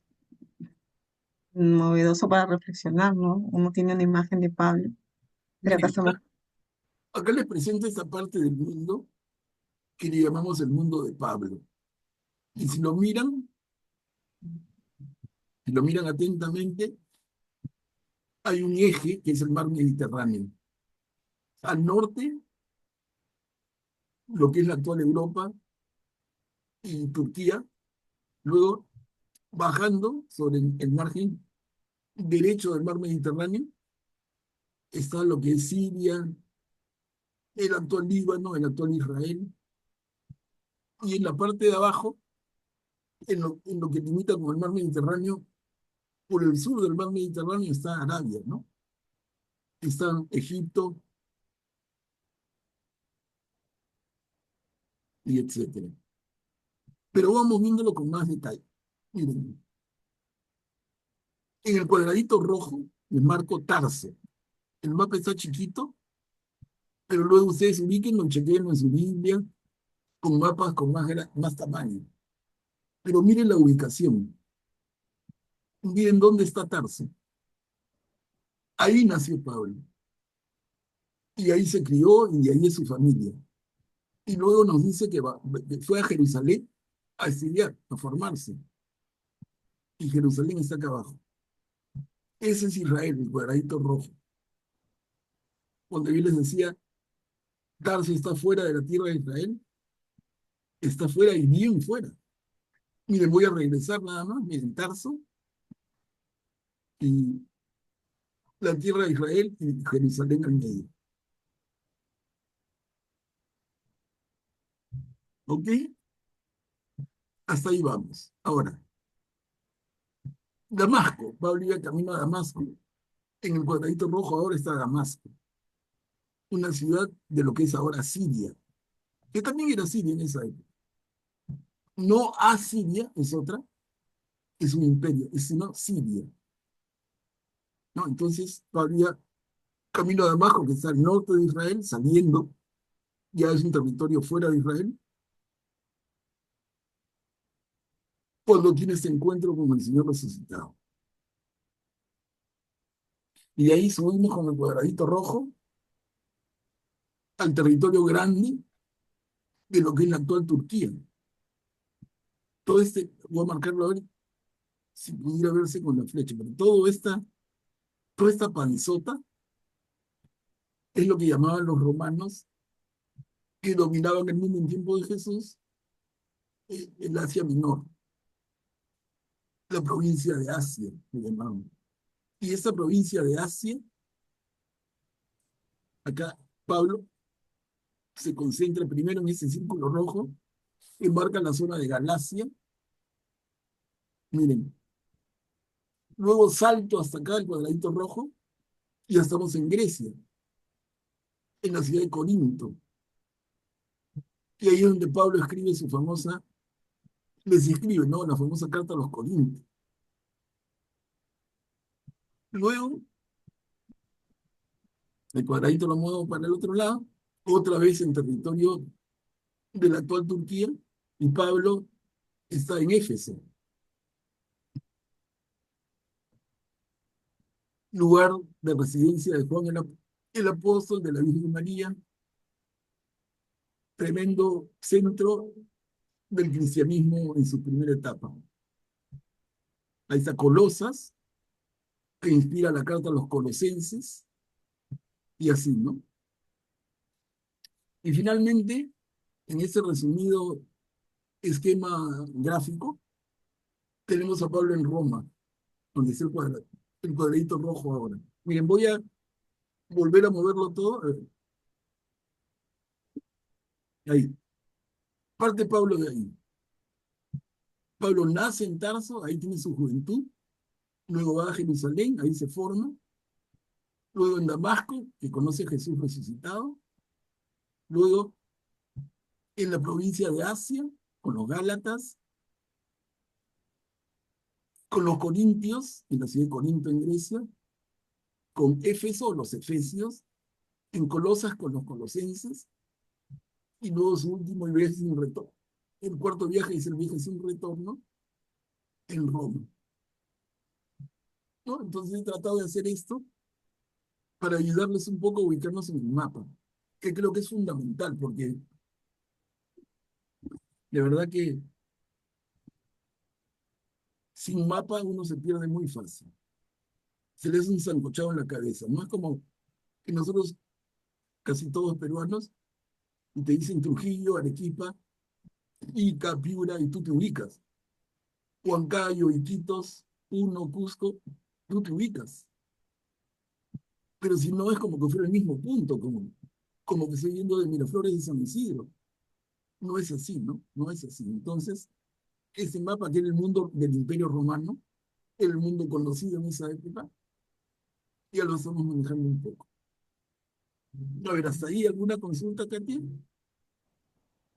novedoso para reflexionar, ¿no? Uno tiene una imagen de Pablo, pero acá Miren, estamos. acá les presento esta parte del mundo que le llamamos el mundo de Pablo. Y si lo miran atentamente, hay un eje que es el mar Mediterráneo. Al norte, lo que es la actual Europa y Turquía, luego bajando sobre el margen derecho del mar Mediterráneo, está lo que es Siria, el actual Líbano, el actual Israel, y en la parte de abajo, en lo que limita con el mar Mediterráneo, por el sur del mar Mediterráneo está Arabia, ¿no? Está Egipto, y etcétera. Pero vamos viéndolo con más detalle. Miren, en el cuadradito rojo les marco Tarso. El mapa está chiquito, Pero luego ustedes ubíquenlo, chequenlo en su Biblia, con mapas con más tamaño. Pero miren la ubicación. Miren dónde está Tarso. Ahí nació Pablo. Y ahí se crió y ahí es su familia. Y luego nos dice que fue a Jerusalén a estudiar, a formarse. Y Jerusalén está acá abajo. Ese es Israel, el cuadradito rojo. Cuando yo les decía, Tarso está fuera de la tierra de Israel, está fuera y bien fuera. Miren, voy a regresar nada más. Miren, Tarso y la tierra de Israel y Jerusalén al medio. ¿Ok? Hasta ahí vamos. Ahora, Damasco. Pablo iba camino a Damasco. En el cuadradito rojo ahora está Damasco, una ciudad de lo que es ahora Siria, que también era Siria en esa época. No Asiria es otra, es un imperio, sino Siria. ¿No? Entonces, Pablo iba camino a Damasco, que está al norte de Israel, saliendo, ya es un territorio fuera de Israel, cuando tiene este encuentro con el Señor resucitado. Y de ahí subimos con el cuadradito rojo al territorio grande de lo que es la actual Turquía. Todo este, voy a marcarlo ahora, si pudiera verse con la flecha, pero toda esta panzota es lo que llamaban los romanos que dominaban el mundo en tiempo de Jesús, el Asia Menor, la provincia de Asia, que llamaban. Y esta provincia de Asia, acá Pablo se concentra primero en ese círculo rojo, que marca la zona de Galacia. Miren, luego salto hasta acá, el cuadradito rojo, y ya estamos en Grecia, en la ciudad de Corinto. Y ahí es donde Pablo escribe su famosa, les escribe, ¿no? La famosa carta a los Corintios. Luego, el cuadradito lo muevo para el otro lado, otra vez en territorio de la actual Turquía, y Pablo está en Éfeso, lugar de residencia de Juan el apóstol, de la Virgen María, tremendo centro del cristianismo en su primera etapa. Ahí está Colosas, que inspira la carta a los colosenses, y así, ¿no? Y finalmente, en este resumido esquema gráfico, tenemos a Pablo en Roma, donde está el cuadradito rojo ahora. Miren, voy a volver a moverlo todo. Ahí. Parte Pablo de ahí. Pablo nace en Tarso, ahí tiene su juventud. Luego va a Jerusalén, ahí se forma. Luego en Damasco, que conoce a Jesús resucitado. Luego en la provincia de Asia, con los Gálatas, con los Corintios, en la ciudad de Corinto en Grecia, con Éfeso, los Efesios, en Colosas con los colosenses, y luego su último viaje sin retorno. El cuarto viaje es el viaje sin retorno en Roma. ¿No? Entonces he tratado de hacer esto para ayudarles un poco a ubicarnos en el mapa, que creo que es fundamental, porque de verdad que sin mapa uno se pierde muy fácil. Se le hace un sancochado en la cabeza. No es como que nosotros, casi todos peruanos, y te dicen Trujillo, Arequipa, Ica, Piura, y tú te ubicas. Huancayo, Iquitos, Puno, Cusco, tú te ubicas. Pero si no es como que fuera el mismo punto, como que estoy yendo de Miraflores de San Isidro. No es así, ¿no? No es así. Entonces, ese mapa que era el mundo del Imperio Romano, el mundo conocido en esa época, ya lo estamos manejando un poco. A ver, hasta ahí alguna consulta, Katia,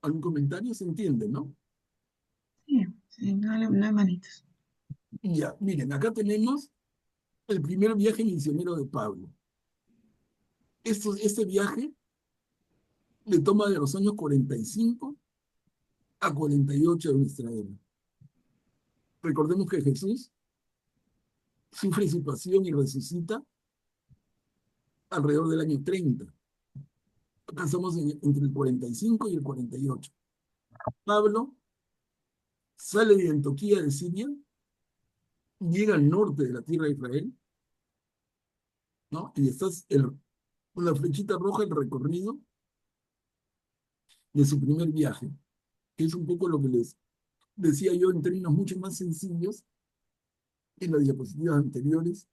algún comentario, se entiende, ¿no? Sí, sí, no, no hay manitos. Y ya, miren, acá tenemos el primer viaje misionero de Pablo. Este viaje le toma de los años 45 a 48 de nuestra era. Recordemos que Jesús sufre su pasión y resucita alrededor del año 30. Acá estamos entre el 45 y el 48. Pablo sale de Antioquía de Siria, llega al norte de la tierra de Israel, ¿no? Y está con la flechita roja el recorrido de su primer viaje, que es un poco lo que les decía yo en términos mucho más sencillos en las diapositivas anteriores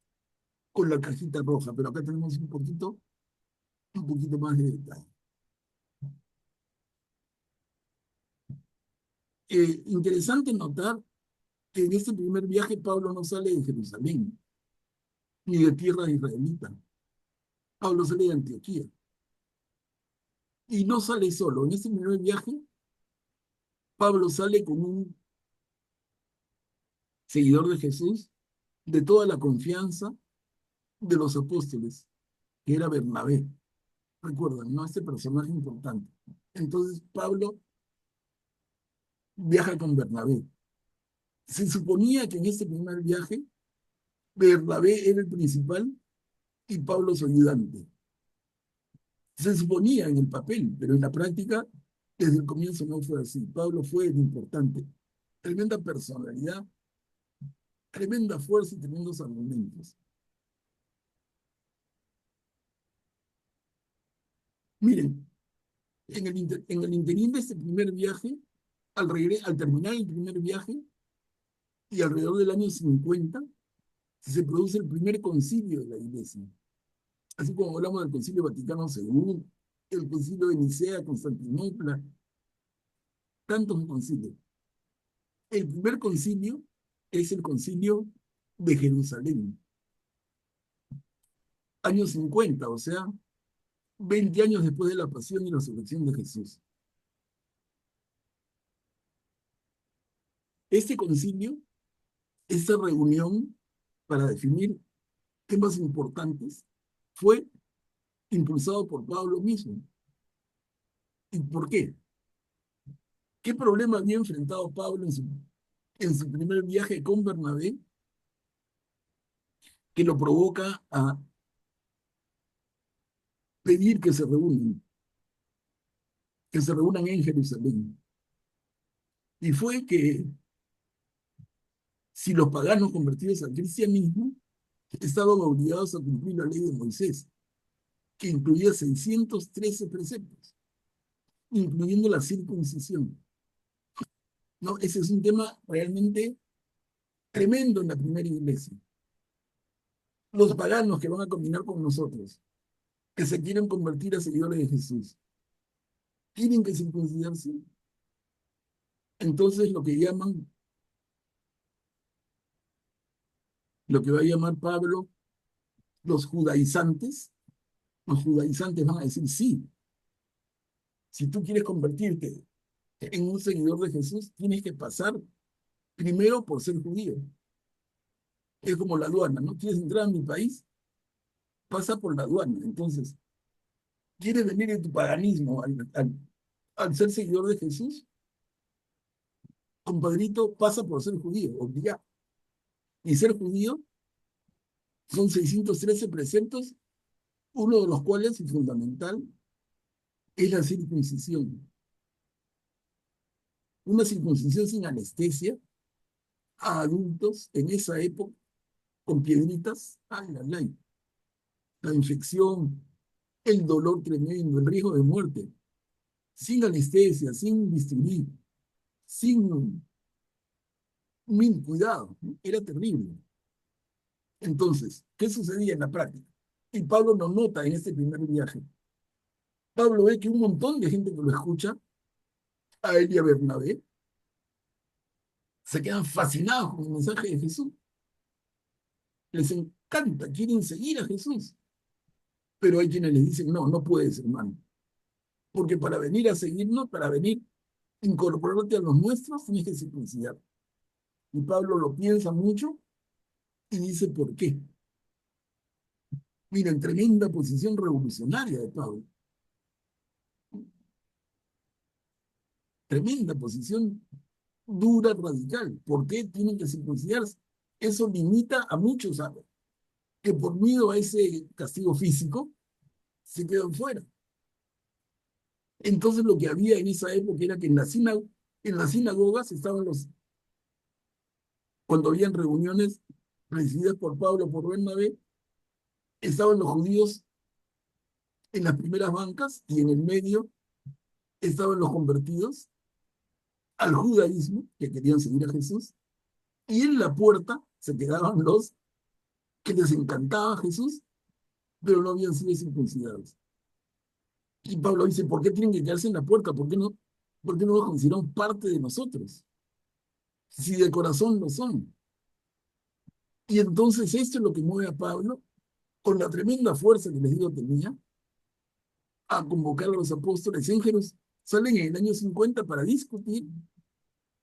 con la cajita roja, pero acá tenemos un poquito más de detalle. Interesante notar que en este primer viaje Pablo no sale de Jerusalén, ni de tierra israelita. Pablo sale de Antioquía. Y no sale solo. En este primer viaje, Pablo sale con un seguidor de Jesús, de toda la confianza de los apóstoles, que era Bernabé. Recuerdan, ¿no? Este personaje importante. Entonces, Pablo viaja con Bernabé. Se suponía que en este primer viaje, Bernabé era el principal y Pablo su ayudante. Se suponía en el papel, pero en la práctica, desde el comienzo no fue así. Pablo fue el importante. Tremenda personalidad, tremenda fuerza y tremendos argumentos. Miren, en el interín de este primer viaje, al terminar el primer viaje, y alrededor del año 50, se produce el primer concilio de la Iglesia. Así como hablamos del Concilio Vaticano II, el Concilio de Nicea, Constantinopla, tantos concilios. El primer concilio es el Concilio de Jerusalén. Años 50, o sea, 20 años después de la pasión y la resurrección de Jesús. Este concilio, esta reunión para definir temas importantes, fue impulsado por Pablo mismo. ¿Y por qué? ¿Qué problema había enfrentado Pablo en su primer viaje con Bernabé que lo provoca a pedir que se reúnan en Jerusalén? Y fue que si los paganos convertidos al cristianismo estaban obligados a cumplir la ley de Moisés, que incluía 613 preceptos, incluyendo la circuncisión. ¿No? Ese es un tema realmente tremendo en la primera iglesia. Los paganos que van a combinar con nosotros, que se quieren convertir a seguidores de Jesús, tienen que circuncidarse. Entonces lo que va a llamar Pablo los judaizantes van a decir sí. Si tú quieres convertirte en un seguidor de Jesús, tienes que pasar primero por ser judío. Es como la aduana, ¿no? ¿Quieres entrar a mi país? Pasa por la aduana. Entonces, ¿quieres venir en tu paganismo al ser seguidor de Jesús? Compadrito, pasa por ser judío, obligado. Y ser judío son 613 preceptos, uno de los cuales, y fundamental, es la circuncisión. Una circuncisión sin anestesia a adultos en esa época, con piedritas, ¡ay, la ley! La infección, el dolor tremendo, el riesgo de muerte, sin anestesia, sin bisturí, sin mil cuidados, ¿no? Era terrible. Entonces, ¿qué sucedía en la práctica? Y Pablo lo nota en este primer viaje. Pablo ve que un montón de gente que lo escucha, a él y a Bernabé, se quedan fascinados con el mensaje de Jesús. Les encanta, quieren seguir a Jesús. Pero hay quienes les dicen, no, no puedes, hermano. Porque para venir a seguirnos, para venir a incorporarte a los nuestros, tienes que circuncidar. Y Pablo lo piensa mucho y dice, ¿por qué? Miren, tremenda posición revolucionaria de Pablo. tremenda posición dura, radical. ¿Por qué tienen que circuncidarse? Eso limita a muchos que por miedo a ese castigo físico se quedan fuera. Entonces lo que había en esa época era que en las sinagogas estaban cuando habían reuniones presididas por Pablo, por Bernabé, estaban los judíos en las primeras bancas y en el medio estaban los convertidos al judaísmo, que querían seguir a Jesús, y en la puerta se quedaban los que les encantaba Jesús, pero no habían sido circuncidados. Y Pablo dice, ¿por qué tienen que quedarse en la puerta? ¿Por qué no los consideran parte de nosotros? Si de corazón lo son. Y entonces esto es lo que mueve a Pablo, con la tremenda fuerza que les digo tenía, a convocar a los apóstoles en Jerusalén en el año 50 para discutir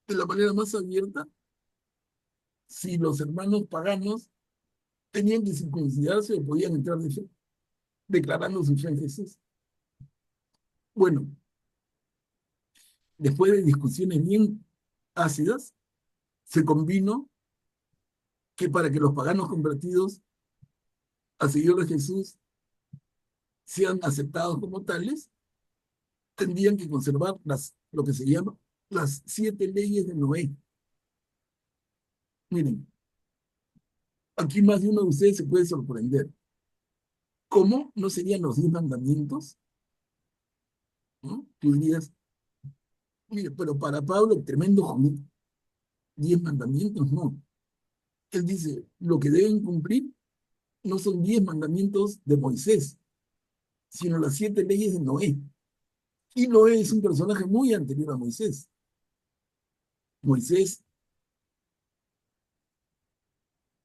de la manera más abierta si los hermanos paganos tenían que circuncidarse o podían entrar de fe, declarando su fe en Jesús. Bueno, después de discusiones bien ácidas, se convino que para que los paganos convertidos a seguidores de Jesús sean aceptados como tales, tendrían que conservar lo que se llama las 7 leyes de Noé. Miren, aquí más de uno de ustedes se puede sorprender. ¿Cómo no serían los 10 mandamientos? ¿No? Tú dirías, mire, pero para Pablo, tremendo joven, 10 mandamientos, no. Él dice, lo que deben cumplir no son 10 mandamientos de Moisés, sino las 7 leyes de Noé. Y Noé es un personaje muy anterior a Moisés. Moisés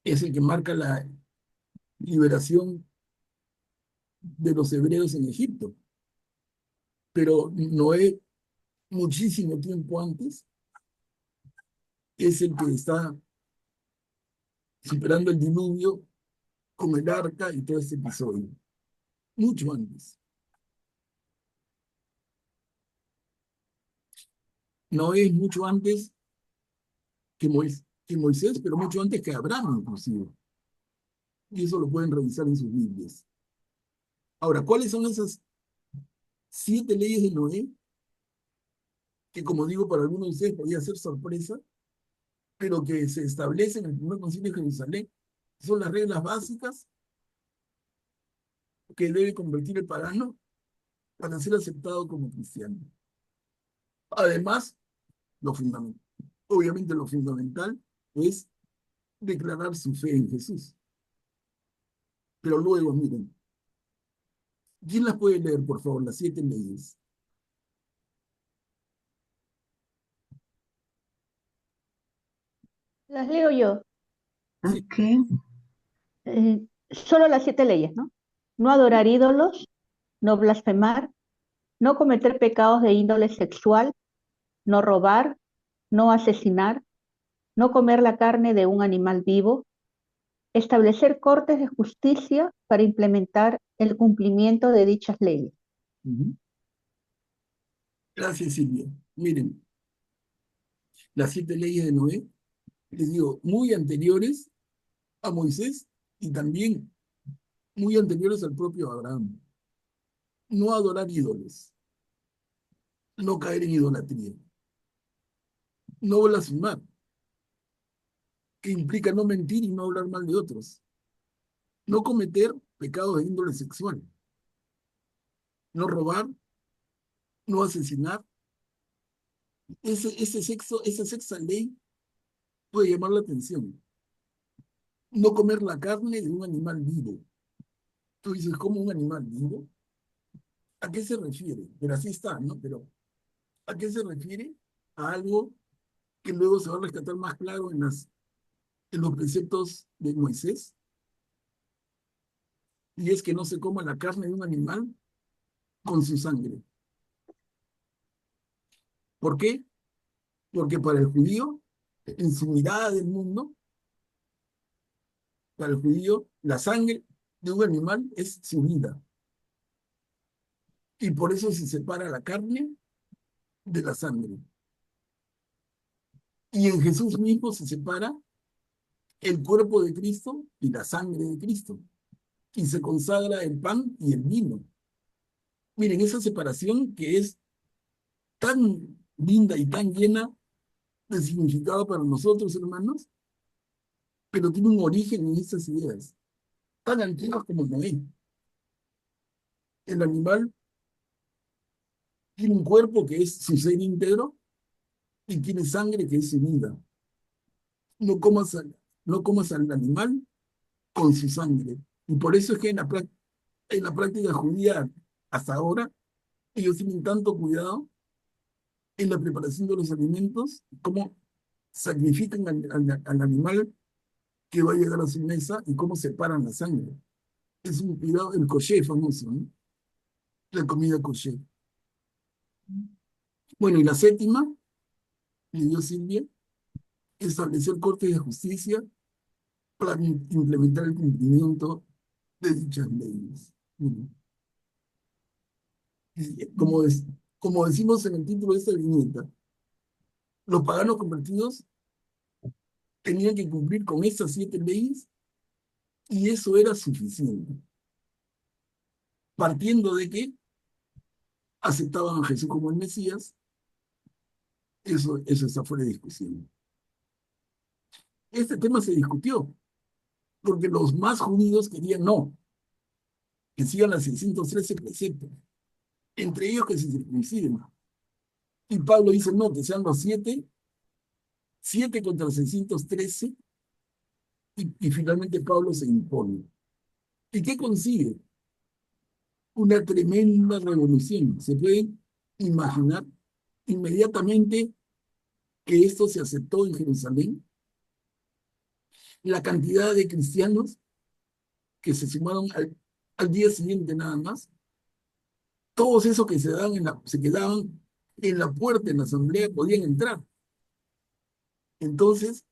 es el que marca la liberación de los hebreos en Egipto. Pero Noé, muchísimo tiempo antes, es el que está superando el diluvio con el arca y todo este episodio. Mucho antes. Noé es mucho antes que Moisés, pero mucho antes que Abraham, inclusive. Y eso lo pueden revisar en sus Biblias. Ahora, ¿cuáles son esas 7 leyes de Noé? Que, como digo, para algunos de ustedes podría ser sorpresa, pero que se establecen en el primer concilio de Jerusalén. Son las reglas básicas que debe convertir el pagano para ser aceptado como cristiano. Además, obviamente lo fundamental es declarar su fe en Jesús. Pero luego, miren, ¿quién las puede leer, por favor, las 7 leyes? Las leo yo. Sí. Solo las 7 leyes, ¿no? No adorar ídolos, no blasfemar, no cometer pecados de índole sexual, no robar, no asesinar, no comer la carne de un animal vivo, establecer cortes de justicia para implementar el cumplimiento de dichas leyes. Gracias, Silvia. Miren, las 7 leyes de Noé, les digo, muy anteriores a Moisés y también muy anteriores al propio Abraham. No adorar ídolos, no caer en idolatría, no blasfemar, que implica no mentir y no hablar mal de otros, no cometer pecados de índole sexual, no robar, no asesinar. Esa sexta ley puede llamar la atención. No comer la carne de un animal vivo. Tú dices, ¿cómo un animal vivo? ¿A qué se refiere? Pero así está, ¿no? Pero ¿a qué se refiere? A algo que luego se va a rescatar más claro en los preceptos de Moisés. Y es que no se coma la carne de un animal con su sangre. ¿Por qué? Porque para el judío, en su mirada del mundo, para el judío, la sangre de un animal es su vida. Y por eso se separa la carne de la sangre. Y en Jesús mismo se separa el cuerpo de Cristo y la sangre de Cristo. Y se consagra el pan y el vino. Miren, esa separación que es tan linda y tan llena de significado para nosotros, hermanos, pero tiene un origen en estas ideas, tan antiguas como Noé. El animal tiene un cuerpo que es su ser íntegro y tiene sangre que es su vida. No comas no comas al animal con su sangre. Y por eso es que en la práctica judía hasta ahora, ellos tienen tanto cuidado en la preparación de los alimentos, como sacrifican al animal que va a llegar a su mesa y cómo separan la sangre. Es un cuidado, el kosher famoso, ¿no? La comida kosher. Bueno, y la séptima, le dio Silvia, establecer cortes de justicia para implementar el cumplimiento de dichas leyes. Y como decimos en el título de esta viñeta, los paganos convertidos tenían que cumplir con estas 7 leyes y eso era suficiente, partiendo de que aceptaban a Jesús como el Mesías. Eso está fuera de discusión. Este tema se discutió porque los más judíos querían no, que sigan las 613 preceptos, entre ellos que se circunciden. Y Pablo dice no, que sean los 7 contra 613, y finalmente Pablo se impone. ¿Y qué consigue? Una tremenda revolución. Se puede imaginar inmediatamente que esto se aceptó en Jerusalén, la cantidad de cristianos que se sumaron al día siguiente nada más, todos esos que se quedaban en la puerta en la asamblea podían entrar. Entonces,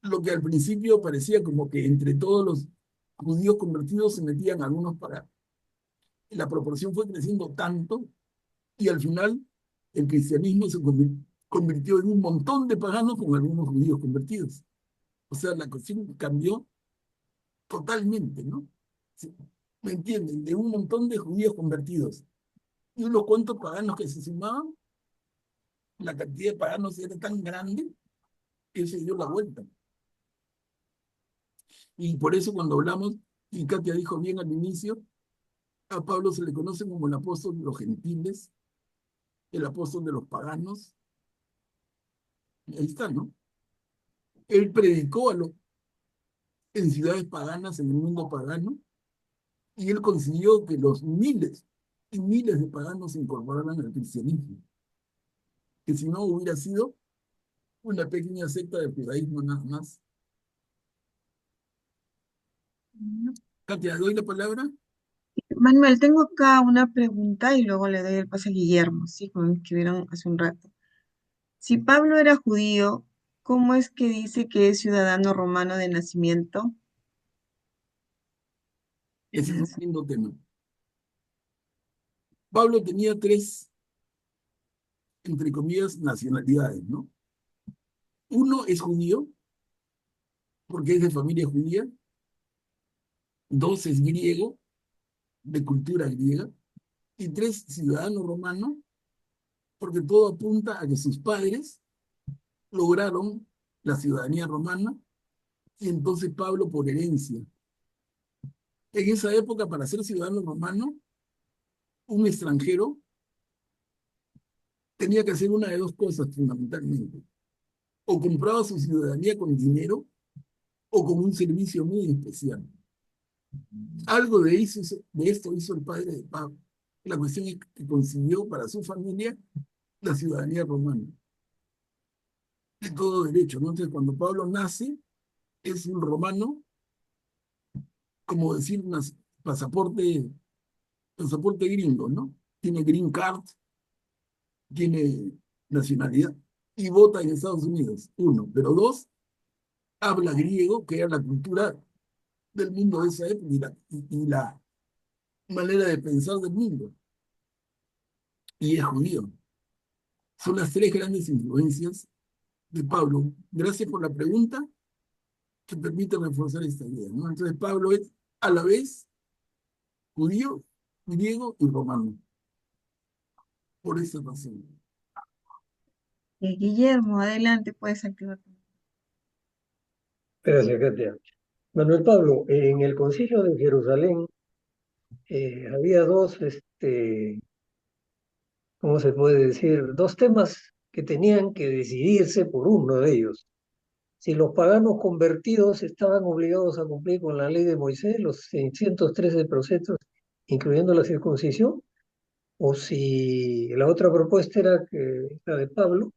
lo que al principio parecía como que entre todos los judíos convertidos se metían algunos para... La proporción fue creciendo tanto y al final el cristianismo se convirtió en un montón de paganos con algunos judíos convertidos. O sea, la cuestión cambió totalmente, ¿no? Sí, ¿me entienden? De un montón de judíos convertidos y unos cuantos paganos que se sumaban, la cantidad de paganos era tan grande que se dio la vuelta. Y por eso cuando hablamos, y Katia dijo bien al inicio, a Pablo se le conoce como el apóstol de los gentiles, el apóstol de los paganos. Y ahí está, ¿no? Él predicó en ciudades paganas, en el mundo pagano, y él consiguió que los miles y miles de paganos se incorporaran al cristianismo, que si no hubiera sido una pequeña secta del judaísmo nada más. Katia, ¿doy la palabra? Manuel, tengo acá una pregunta y luego le doy el pase a Guillermo, ¿sí? Como me escribieron hace un rato. Si Pablo era judío, ¿cómo es que dice que es ciudadano romano de nacimiento? Ese es un lindo tema. Pablo tenía 3, entre comillas, nacionalidades, ¿no? Uno es judío, porque es de familia judía. 2 es griego, de cultura griega. Y 3, ciudadano romano, porque todo apunta a que sus padres lograron la ciudadanía romana y entonces Pablo por herencia. En esa época, para ser ciudadano romano, un extranjero tenía que hacer una de 2 cosas fundamentalmente. O compraba su ciudadanía con dinero o con un servicio muy especial. Algo de esto hizo el padre de Pablo. La cuestión es que consiguió para su familia la ciudadanía romana. De todo derecho, ¿no? Entonces, cuando Pablo nace, es un romano, como decir, un pasaporte gringo, ¿no? Tiene green card, tiene nacionalidad y vota en Estados Unidos, 1. Pero 2, habla griego, que era la cultura del mundo de esa época y la manera de pensar del mundo. Y es judío. Son las 3 grandes influencias de Pablo. Gracias por la pregunta que permite reforzar esta idea, ¿no? Entonces Pablo es a la vez judío, griego y romano, por esa razón. Guillermo, adelante, puedes activar. Gracias, Katia. Manuel Pablo, en el Concilio de Jerusalén había dos, ¿cómo se puede decir? Dos temas que tenían que decidirse por uno de ellos. Si los paganos convertidos estaban obligados a cumplir con la ley de Moisés, los 613 preceptos, incluyendo la circuncisión, o si la otra propuesta era la de Pablo,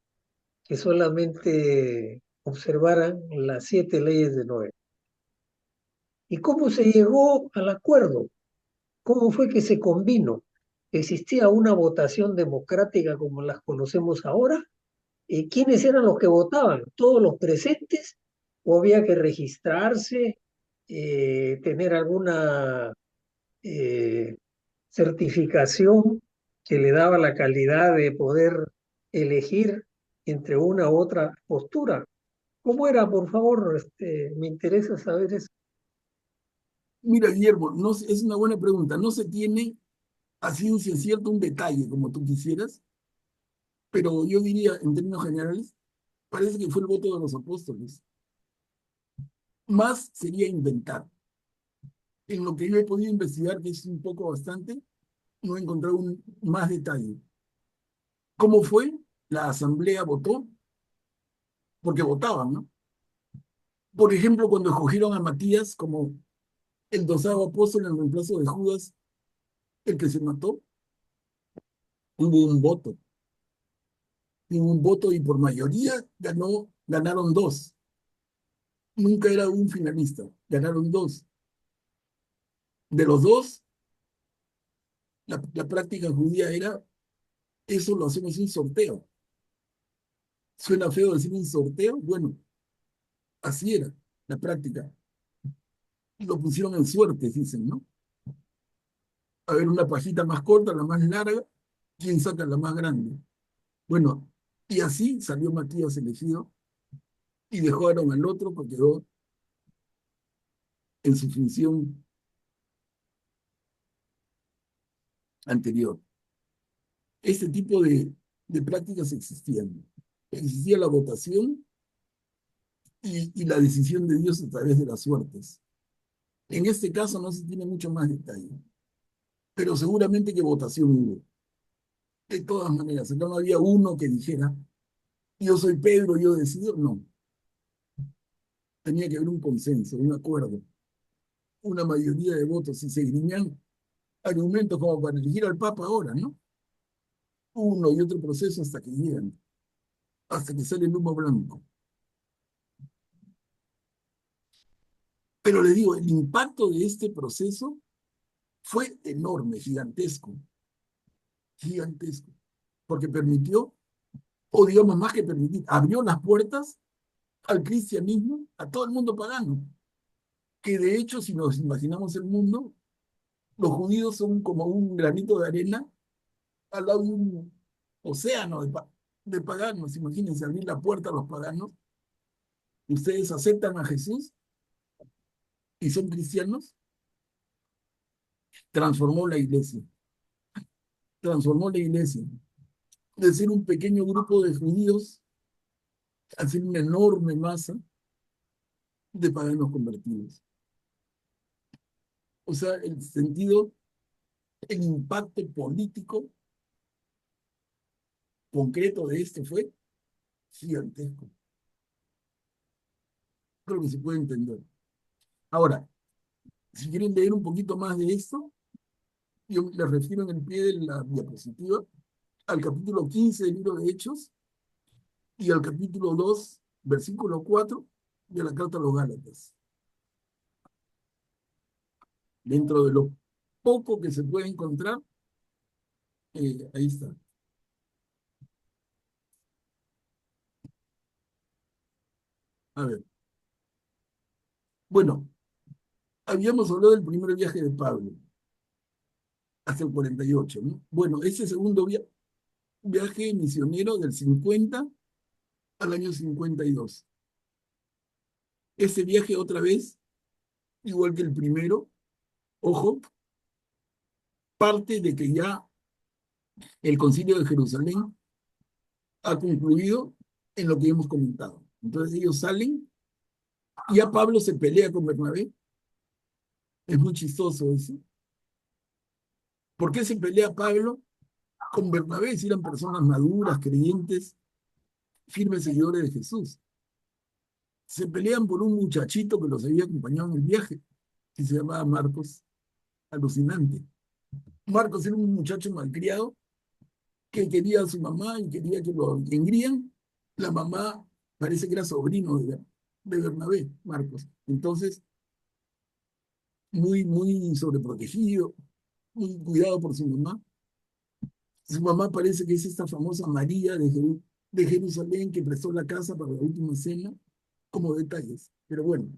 que solamente observaran las 7 leyes de Noé. ¿Y cómo se llegó al acuerdo? ¿Cómo fue que se combinó? ¿Existía una votación democrática como las conocemos ahora? ¿Quiénes eran los que votaban? ¿Todos los presentes? ¿O había que registrarse, tener alguna eh, certificación que le daba la calidad de poder elegir entre una u otra postura? ¿Cómo era, por favor? Me interesa saber eso. Mira, Guillermo, no, es una buena pregunta. No se tiene a ciencia cierta un detalle como tú quisieras, pero yo diría, en términos generales, parece que fue el voto de los apóstoles. Más sería inventar. En lo que yo he podido investigar, que es un poco bastante, no he encontrado más detalle. ¿Cómo fue? La asamblea votó, porque votaban, ¿no? Por ejemplo, cuando escogieron a Matías como el 12º apóstol en reemplazo de Judas, el que se mató, hubo un voto. Hubo un voto y por mayoría ganaron dos. Nunca era un finalista, ganaron dos. De los dos, la práctica judía era, eso lo hacemos un sorteo. Suena feo decir un sorteo, bueno, así era la práctica. Lo pusieron en suerte, dicen, ¿no? A ver, una pajita más corta, la más larga, ¿quién saca la más grande? Bueno, y así salió Matías elegido y dejaron al otro porque quedó en su función anterior. Este tipo de prácticas existían. Existía la votación y la decisión de Dios a través de las suertes. En este caso no se tiene mucho más detalle, pero seguramente que votación hubo. De todas maneras, acá no había uno que dijera, yo soy Pedro, yo decido, no. Tenía que haber un consenso, un acuerdo, una mayoría de votos, y se griñan argumentos como para elegir al Papa ahora, ¿no? Uno y otro proceso hasta que llegan, hasta que sale el humo blanco. Pero les digo, el impacto de este proceso fue enorme, gigantesco, gigantesco, porque permitió, o digamos más que permitir, abrió las puertas al cristianismo, a todo el mundo pagano, que de hecho, si nos imaginamos el mundo, los judíos son como un granito de arena al lado de un océano de paganos. Imagínense abrir la puerta a los paganos. Ustedes aceptan a Jesús y son cristianos. Transformó la iglesia. Transformó la iglesia. De ser un pequeño grupo de judíos a ser una enorme masa de paganos convertidos. O sea, el sentido, el impacto político concreto de esto fue gigantesco. Creo que se puede entender. Ahora, si quieren leer un poquito más de esto, yo les refiero en el pie de la diapositiva al capítulo 15 del libro de Hechos y al capítulo 2, versículo 4 de la carta a los Gálatas. Dentro de lo poco que se puede encontrar, ahí está. A ver. Bueno, habíamos hablado del primer viaje de Pablo, hasta el 48, ¿no? Bueno, ese segundo viaje misionero del 50 al año 52. Ese viaje otra vez, igual que el primero, ojo, parte de que ya el Concilio de Jerusalén ha concluido en lo que hemos comentado. Entonces ellos salen, ya Pablo se pelea con Bernabé, es muy chistoso eso. ¿Por qué se pelea Pablo con Bernabé? Si eran personas maduras, creyentes, firmes seguidores de Jesús. Se pelean por un muchachito que los había acompañado en el viaje, que se llamaba Marcos, alucinante. Marcos era un muchacho malcriado que quería a su mamá y quería que lo engrían. La mamá parece que era sobrino de Bernabé, Marcos. Entonces, muy sobreprotegido, muy cuidado por su mamá. Su mamá parece que es esta famosa María de Jerusalén que prestó la casa para la última cena, como detalles. Pero bueno,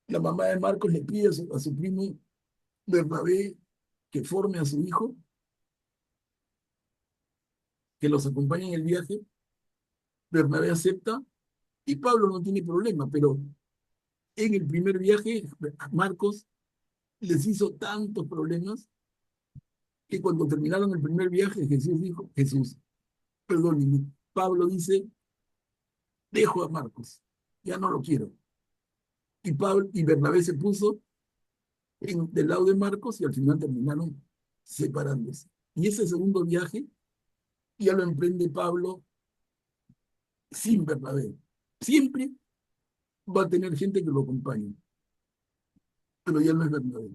la mamá de Marcos le pide a su primo Bernabé que forme a su hijo, que los acompañe en el viaje. Bernabé acepta y Pablo no tiene problema, pero en el primer viaje Marcos les hizo tantos problemas que cuando terminaron el primer viaje Pablo dice, dejo a Marcos, ya no lo quiero. Y Bernabé se puso del lado de Marcos y al final terminaron separándose. Y ese segundo viaje ya lo emprende Pablo sin Bernabé. Siempre va a tener gente que lo acompañe, pero ya no es Bernabé.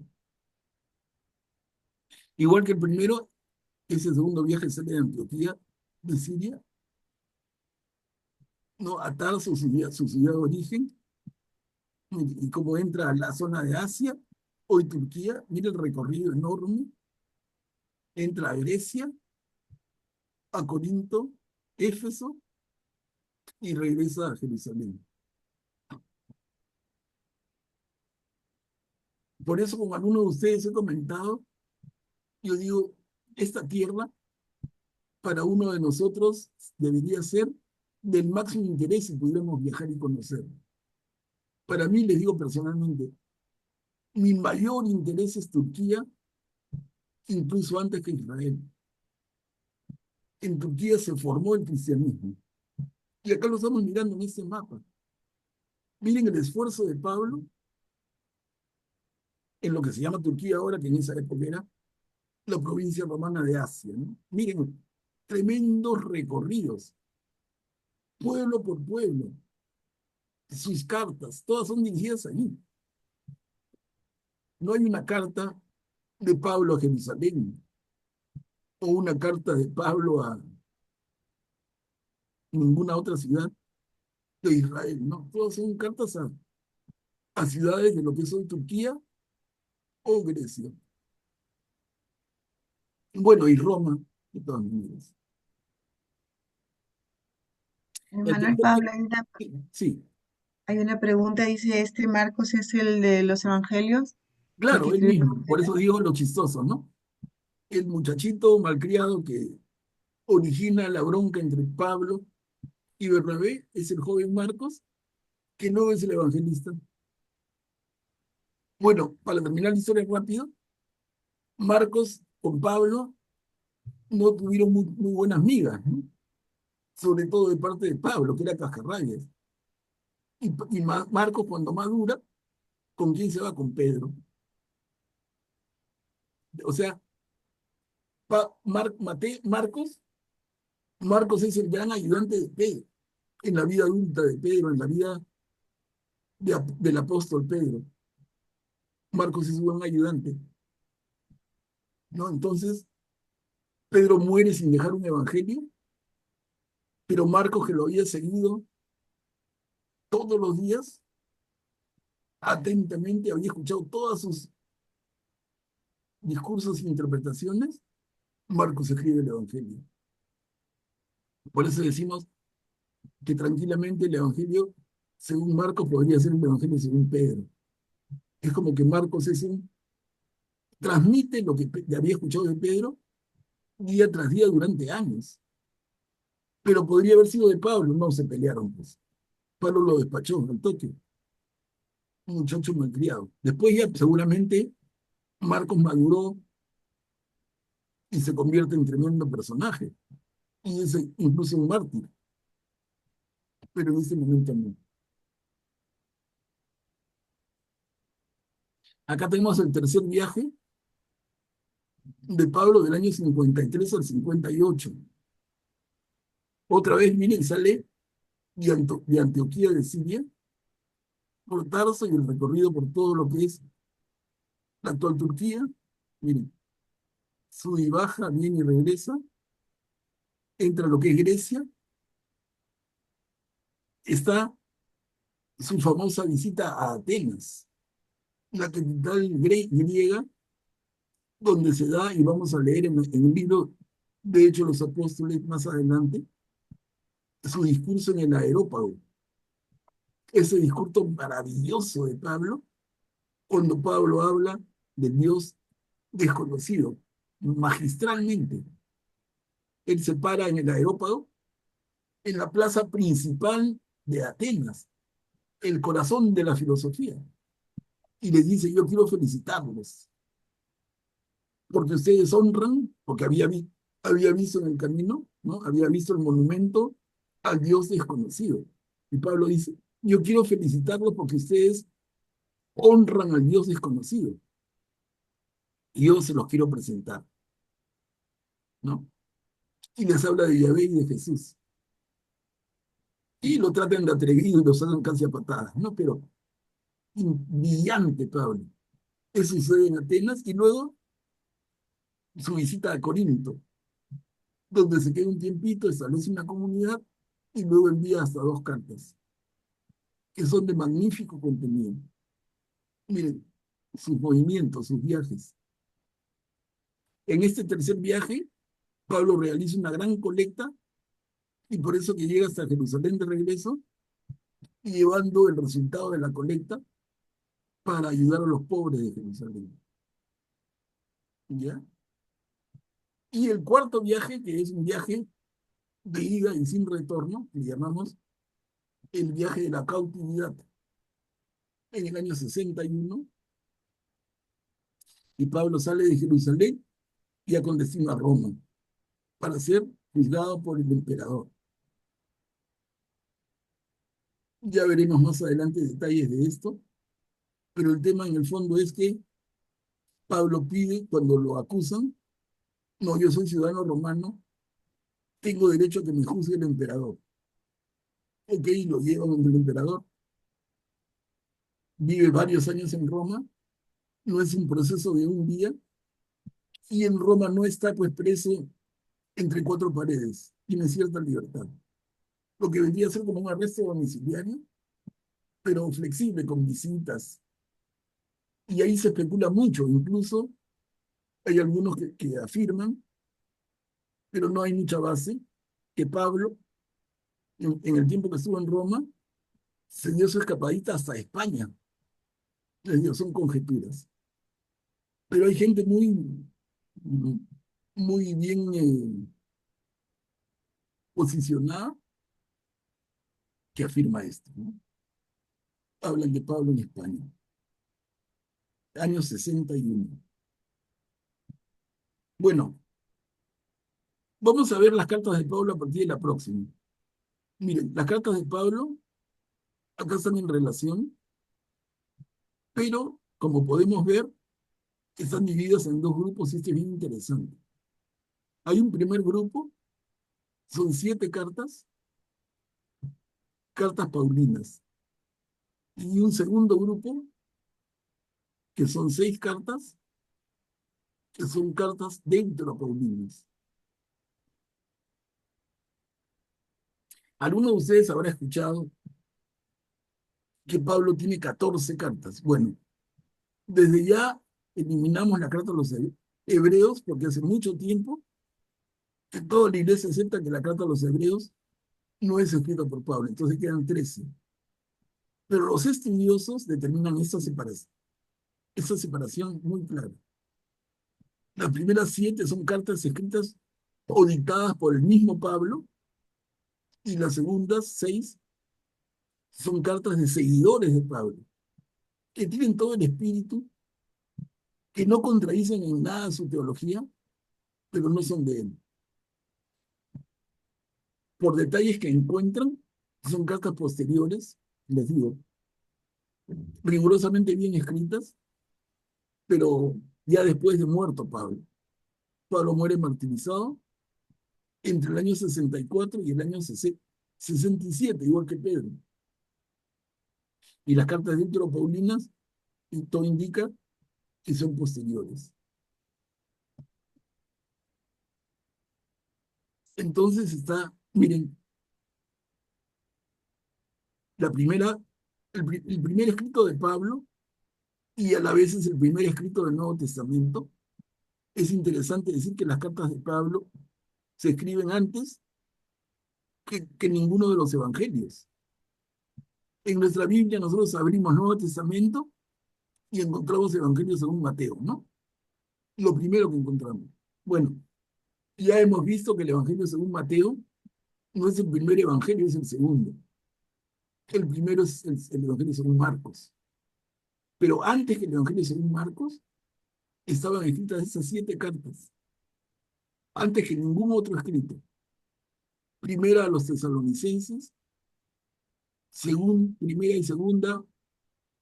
Igual que el primero, ese segundo viaje sale de Antioquía, de Siria, ¿no? A Tarso, su ciudad de origen, y como entra a la zona de Asia, hoy Turquía, mira el recorrido enorme, entra a Grecia, a Corinto, Éfeso, y regresa a Jerusalén. Por eso, como alguno de ustedes he comentado, yo digo, esta tierra para uno de nosotros debería ser del máximo interés si pudiéramos viajar y conocer. Para mí, les digo personalmente, mi mayor interés es Turquía, incluso antes que Israel. En Turquía se formó el cristianismo. Y acá lo estamos mirando en este mapa. Miren el esfuerzo de Pablo en lo que se llama Turquía ahora, que en esa época era la provincia romana de Asia, ¿no? Miren, tremendos recorridos, pueblo por pueblo. Sus cartas, todas son dirigidas allí. No hay una carta de Pablo a Jerusalén o una carta de Pablo a ninguna otra ciudad de Israel, ¿no? Todas son cartas a ciudades de lo que son Turquía o Grecia. Bueno, y Roma, de todas maneras. El Hermano tercer, Pablo, sí, hay una pregunta, dice, ¿este Marcos es el de los evangelios? El que claro, él escribió mismo, por eso digo lo chistoso, ¿no? El muchachito malcriado que origina la bronca entre Pablo y Bernabé es el joven Marcos, que no es el evangelista. Bueno, para terminar la historia rápido, Marcos con Pablo no tuvieron muy buenas migas, ¿no? Sobre todo de parte de Pablo, que era cascarrabias. Y Marcos, cuando madura, ¿con quién se va? Con Pedro. O sea, Marcos es el gran ayudante de Pedro, en la vida adulta de Pedro, en la vida del apóstol Pedro. Marcos es un buen ayudante, ¿no? Entonces, Pedro muere sin dejar un evangelio, pero Marcos, que lo había seguido todos los días, atentamente, había escuchado todos sus discursos e interpretaciones, Marcos escribe el evangelio. Por eso decimos que tranquilamente el evangelio, según Marcos, podría ser el evangelio según Pedro. Es como que Marcos transmite lo que había escuchado de Pedro día tras día durante años. pero podría haber sido de Pablo, no se pelearon, pues. Pablo lo despachó al toque, un muchacho malcriado. Después ya seguramente Marcos maduró y se convierte en tremendo personaje, y es incluso un mártir, pero en ese momento no. Acá tenemos el tercer viaje de Pablo del año 53 al 58. Otra vez viene y sale de Antioquía de Siria, por Tarso y el recorrido por todo lo que es la actual Turquía. Miren, sube y baja, viene y regresa, entra a lo que es Grecia, está su famosa visita a Atenas, la capital griega, donde se da, y vamos a leer en el libro de Hechos de los Apóstoles más adelante, su discurso en el Areópago. Ese discurso maravilloso de Pablo, cuando Pablo habla del Dios desconocido, magistralmente. Él se para en el Areópago, en la plaza principal de Atenas, el corazón de la filosofía, y les dice: yo quiero felicitarlos, porque ustedes honran, porque había visto en el camino, ¿no? Había visto el monumento al Dios desconocido. Y Pablo dice: yo quiero felicitarlos porque ustedes honran al Dios desconocido. Y yo se los quiero presentar, ¿no? Y les habla de Yahvé y de Jesús. Y lo tratan de atrevido y lo sacan casi a patadas, ¿no? Pero brillante Pablo. Eso sucede en Atenas y luego su visita a Corinto, donde se queda un tiempito, establece una comunidad y luego envía hasta 2 cartas, que son de magnífico contenido. Miren, sus movimientos, sus viajes. En este tercer viaje, Pablo realiza una gran colecta y por eso que llega hasta Jerusalén de regreso, y llevando el resultado de la colecta para ayudar a los pobres de Jerusalén. ¿Ya? Y el cuarto viaje, que es un viaje de ida y sin retorno, que le llamamos el viaje de la cautividad, en el año 61, y Pablo sale de Jerusalén y con destino a Roma, para ser juzgado por el emperador. Ya veremos más adelante detalles de esto, pero el tema en el fondo es que Pablo pide, cuando lo acusan: no, yo soy ciudadano romano, tengo derecho a que me juzgue el emperador. Ok, lo llevan ante el emperador, vive varios años en Roma, no es un proceso de un día, y en Roma no está pues preso entre 4 paredes, tiene cierta libertad. Lo que vendría a ser como un arresto domiciliario, pero flexible, con visitas. Y ahí se especula mucho, incluso hay algunos que afirman, pero no hay mucha base, que Pablo, en el tiempo que estuvo en Roma, se dio su escapadita hasta España. Les digo, son conjeturas. Pero hay gente muy bien posicionada que afirma esto, ¿no? Hablan de Pablo en España, año 61. Bueno, vamos a ver las cartas de Pablo a partir de la próxima. Miren, las cartas de Pablo acá están en relación, pero como podemos ver, están divididas en 2 grupos y esto es bien interesante. Hay un primer grupo, son 7 cartas, cartas paulinas, y un segundo grupo, que son 6 cartas, que son cartas deuteropaulinas. Alguno de ustedes habrá escuchado que Pablo tiene 14 cartas. Bueno, desde ya eliminamos la carta a los hebreos, porque hace mucho tiempo que toda la iglesia acepta que la carta a los hebreos no es escrita por Pablo, entonces quedan 13. Pero los estudiosos determinan esta separación muy clara. Las primeras 7 son cartas escritas o dictadas por el mismo Pablo, Y las segundas 6 son cartas de seguidores de Pablo, que tienen todo el espíritu, que no contradicen en nada su teología, pero no son de él. Por detalles que encuentran, son cartas posteriores, les digo, rigurosamente bien escritas, pero ya después de muerto Pablo. Pablo muere martirizado entre el año 64 y el año 67, igual que Pedro. Y las cartas de Paulinas, y todo indica que son posteriores. Entonces está, miren, la primera, el primer escrito de Pablo, y a la vez es el primer escrito del Nuevo Testamento. Es interesante decir que las cartas de Pablo se escriben antes que ninguno de los evangelios. En nuestra Biblia nosotros abrimos Nuevo Testamento y encontramos Evangelio según Mateo, ¿no? Lo primero que encontramos. Bueno, ya hemos visto que el Evangelio según Mateo no es el primer Evangelio, es el segundo. El primero es el Evangelio según Marcos. Pero antes que el Evangelio según Marcos, estaban escritas esas 7 cartas. Antes que ningún otro escrito. Primera a los tesalonicenses, primera y segunda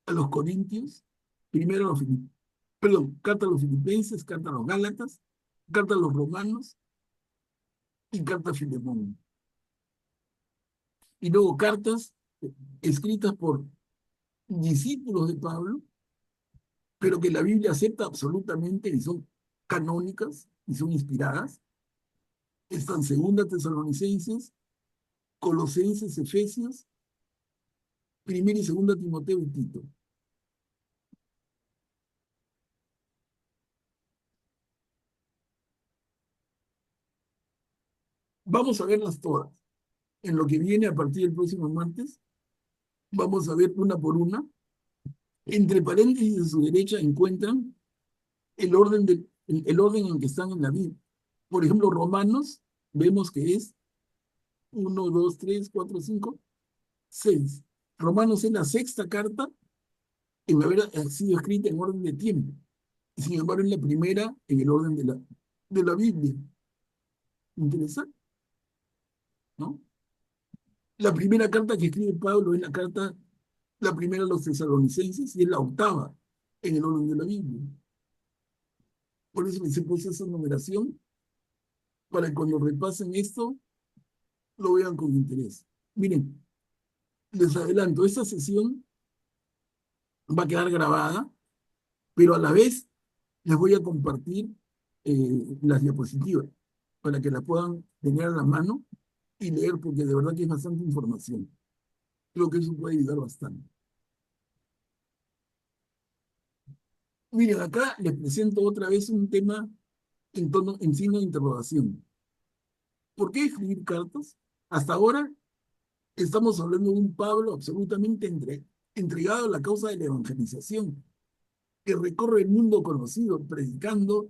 a los corintios, primero a los carta a los filipenses, carta a los gálatas, carta a los romanos y carta a Filemón. Y luego cartas escritas por discípulos de Pablo, pero que la Biblia acepta absolutamente y son canónicas y son inspiradas. Están segunda Tesalonicenses, Colosenses, Efesios, primera y segunda Timoteo y Tito. Vamos a verlas todas. En lo que viene a partir del próximo martes, vamos a ver una por una. Entre paréntesis de su derecha encuentran el orden en que están en la Biblia. Por ejemplo, Romanos, vemos que es 1, 2, 3, 4, 5, 6. Romanos es la 6ª carta en haber sido escrita en orden de tiempo. Y sin embargo, es la primera en el orden de la Biblia. Interesante, ¿no? La primera carta que escribe Pablo es la primera a los tesalonicenses y es la 8ª en el orden de la Biblia. Por eso les he puesto esa numeración, para que cuando repasen esto, lo vean con interés. Miren, les adelanto, esta sesión va a quedar grabada, pero a la vez les voy a compartir las diapositivas para que la puedan tener a la mano y leer, porque de verdad que es bastante información. Creo que eso puede ayudar bastante. Miren, acá les presento otra vez un tema en signo de interrogación. ¿Por qué escribir cartas? Hasta ahora estamos hablando de un Pablo absolutamente entregado a la causa de la evangelización, que recorre el mundo conocido, predicando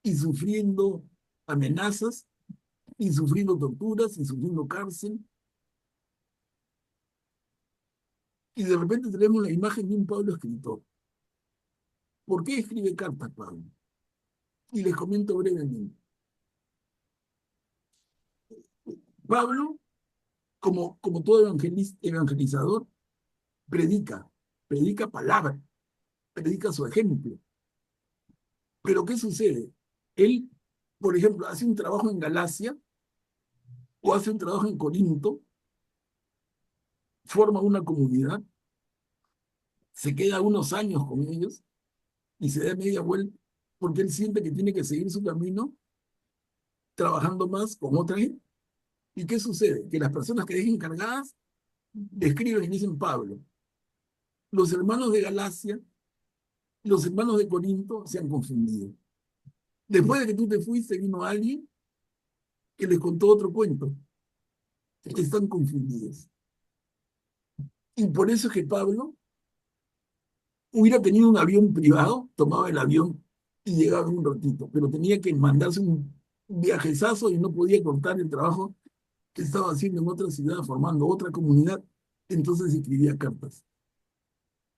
y sufriendo amenazas, y sufriendo torturas, y sufriendo cárcel. Y de repente tenemos la imagen de un Pablo escritor. ¿Por qué escribe cartas Pablo? Y les comento brevemente. Pablo, como todo evangelizador, predica palabra, predica su ejemplo. Pero ¿qué sucede? Él, por ejemplo, hace un trabajo en Galacia o hace un trabajo en Corinto, forma una comunidad, se queda unos años con ellos y se da media vuelta porque él siente que tiene que seguir su camino trabajando más con otra gente. ¿Y qué sucede? Que las personas que dejen encargadas escriben y dicen Pablo. Los hermanos de Galacia, los hermanos de Corinto se han confundido. Después de que tú te fuiste, vino alguien que les contó otro cuento. Están confundidos. Y por eso es que Pablo hubiera tenido un avión privado, tomaba el avión y llegaba en un ratito, pero tenía que mandarse un viajezazo y no podía cortar el trabajo que estaba haciendo en otra ciudad, formando otra comunidad, entonces escribía cartas.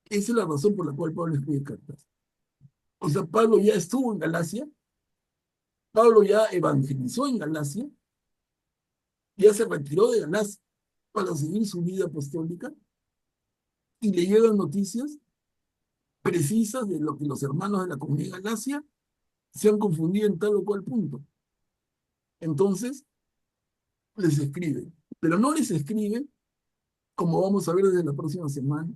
Esa es la razón por la cual Pablo escribe cartas. O sea, Pablo ya estuvo en Galacia, Pablo ya evangelizó en Galacia, ya se retiró de Galacia para seguir su vida apostólica y le llegan noticias precisas de lo que los hermanos de la comunidad de Galacia se han confundido en tal o cual punto. Entonces, les escribe, pero no les escribe, como vamos a ver desde la próxima semana,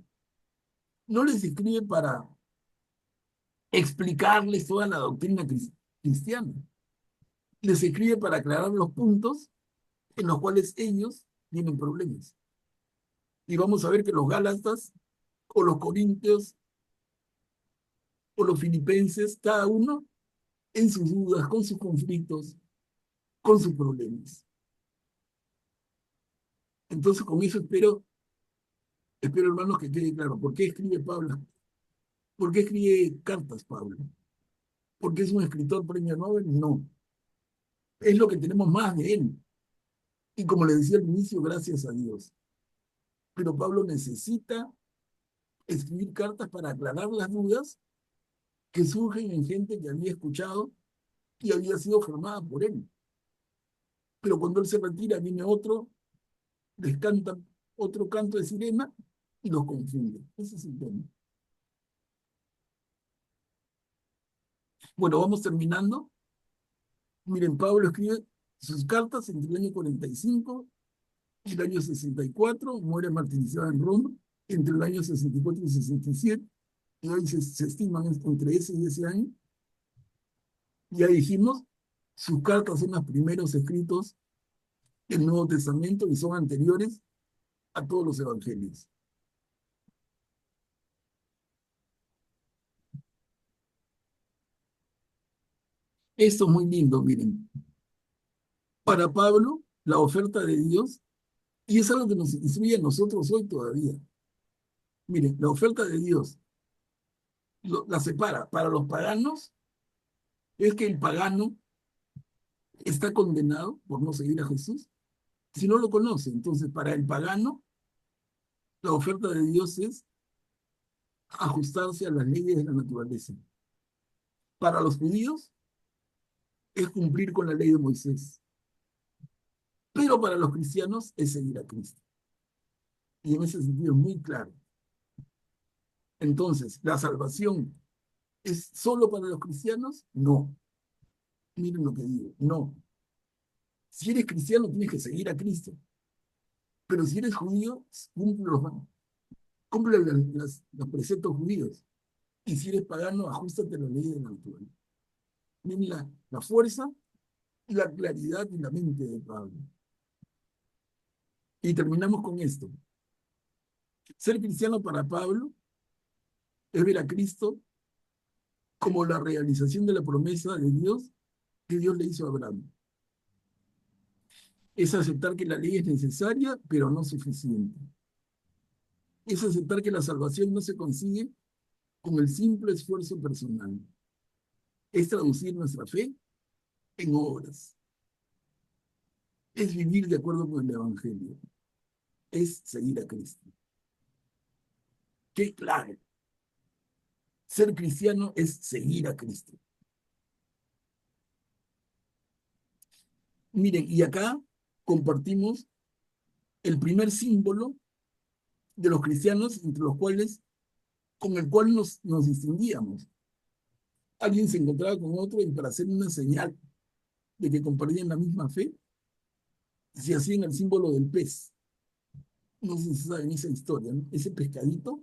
no les escribe para explicarles toda la doctrina cristiana. Les escribe para aclarar los puntos en los cuales ellos tienen problemas. Y vamos a ver que los Gálatas o los Corintios o los filipenses, cada uno en sus dudas, con sus conflictos, con sus problemas. Entonces, con eso espero hermanos que quede claro. ¿Por qué escribe Pablo? ¿Por qué escribe cartas Pablo? ¿Por qué es un escritor premio Nobel? No. Es lo que tenemos más de él. Y como le decía al inicio, gracias a Dios. Pero Pablo necesita escribir cartas para aclarar las dudas que surgen en gente que había escuchado y había sido formada por él. Pero cuando él se retira, viene otro, les canta otro canto de sirena y los confunde. Ese es el tema. Bueno, vamos terminando. Miren, Pablo escribe sus cartas entre el año 45 y el año 64, muere martirizado en Roma entre el año 64 y 67, y hoy se estiman entre ese y ese año. Ya dijimos, sus cartas son los primeros escritos del Nuevo Testamento y son anteriores a todos los evangelios. Esto es muy lindo, miren. Para Pablo, la oferta de Dios, y es algo que nos instruye a nosotros hoy todavía. Miren, la oferta de Dios la separa. Para los paganos, es que el pagano está condenado por no seguir a Jesús si no lo conoce. Entonces, para el pagano, la oferta de Dios es ajustarse a las leyes de la naturaleza. Para los judíos, es cumplir con la ley de Moisés. Pero para los cristianos es seguir a Cristo. Y en ese sentido es muy claro. Entonces, ¿la salvación es solo para los cristianos? No. Miren lo que digo, no. Si eres cristiano, tienes que seguir a Cristo. Pero si eres judío, cumple los preceptos judíos. Y si eres pagano, ajustate a la ley de la naturaleza. Miren la fuerza y la claridad y la mente de Pablo. Y terminamos con esto. Ser cristiano para Pablo es ver a Cristo como la realización de la promesa de Dios que Dios le hizo a Abraham. Es aceptar que la ley es necesaria, pero no suficiente. Es aceptar que la salvación no se consigue con el simple esfuerzo personal. Es traducir nuestra fe en obras. Es vivir de acuerdo con el Evangelio. Es seguir a Cristo. Qué claro. Ser cristiano es seguir a Cristo. Miren, y acá compartimos el primer símbolo de los cristianos entre los cuales, con el cual nos distinguíamos. Alguien se encontraba con otro y para hacer una señal de que compartían la misma fe, se hacían el símbolo del pez. No sé si saben esa historia, ¿no? Ese pescadito,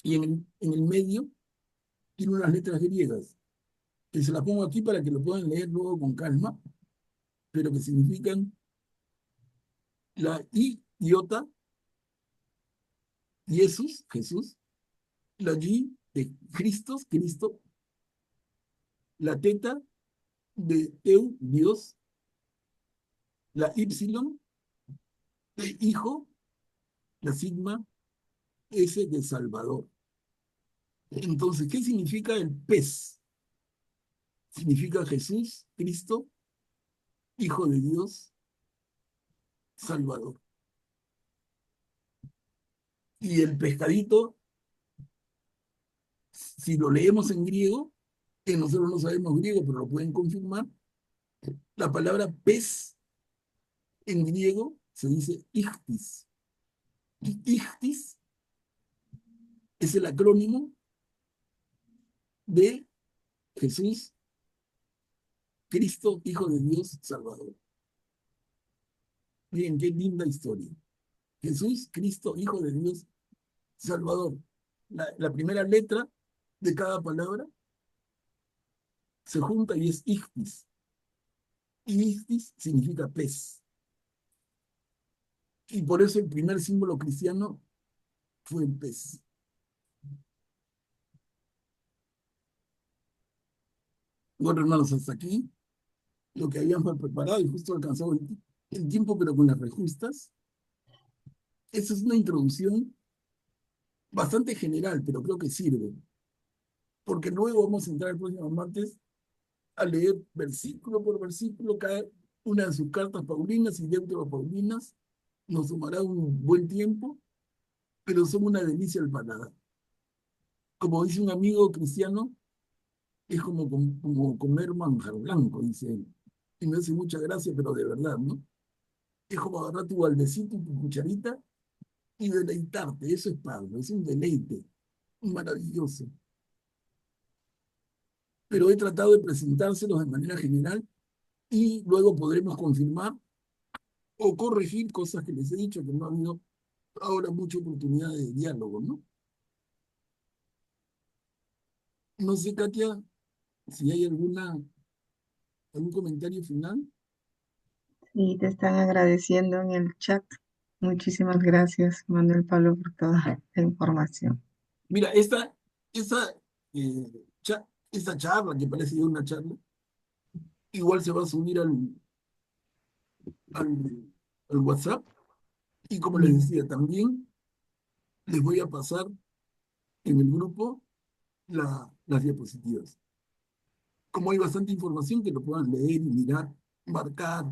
y en el medio tiene unas letras griegas, que se las pongo aquí para que lo puedan leer luego con calma, pero que significan la I, iota, Jesús, la G de Cristo, la teta de Eu, Dios, la Y de Hijo, la sigma S de Salvador. Entonces, ¿qué significa el pez? Significa Jesús, Cristo, Hijo de Dios, Salvador. Y el pescadito, si lo leemos en griego, que nosotros no sabemos griego, pero lo pueden confirmar, la palabra pez en griego se dice ichthys. Y ichthys es el acrónimo de Jesús, Cristo, Hijo de Dios, Salvador. Miren qué linda historia. Jesús, Cristo, Hijo de Dios, Salvador. La primera letra de cada palabra se junta y es ichthys. Y ichthys significa pez. Y por eso el primer símbolo cristiano fue el pez. Bueno, hermanos, hasta aquí lo que habíamos preparado y justo alcanzado el tiempo, pero con las rejustas. Esa es una introducción bastante general, pero creo que sirve, porque luego vamos a entrar el próximo martes a leer versículo por versículo cada una de sus cartas paulinas y paulinas. Nos tomará un buen tiempo, pero son una delicia al paladar. Como dice un amigo cristiano, es como comer manjar blanco, dice él. Y me hace mucha gracia, pero de verdad, ¿no? Es como agarrar tu baldecito y tu cucharita y deleitarte. Eso es Pablo, es un deleite maravilloso. Pero he tratado de presentárselos de manera general y luego podremos confirmar o corregir cosas que les he dicho que no ha habido ahora mucha oportunidad de diálogo, ¿no? No sé, Katia, si hay algún comentario final. Y te están agradeciendo en el chat. Muchísimas gracias, Manuel Pablo, por toda la información. Mira, esta, eh, esta charla, que parece ya una charla, igual se va a subir al, al WhatsApp. Y como les decía, también les voy a pasar en el grupo las diapositivas. Como hay bastante información, que lo puedan leer y mirar, marcar,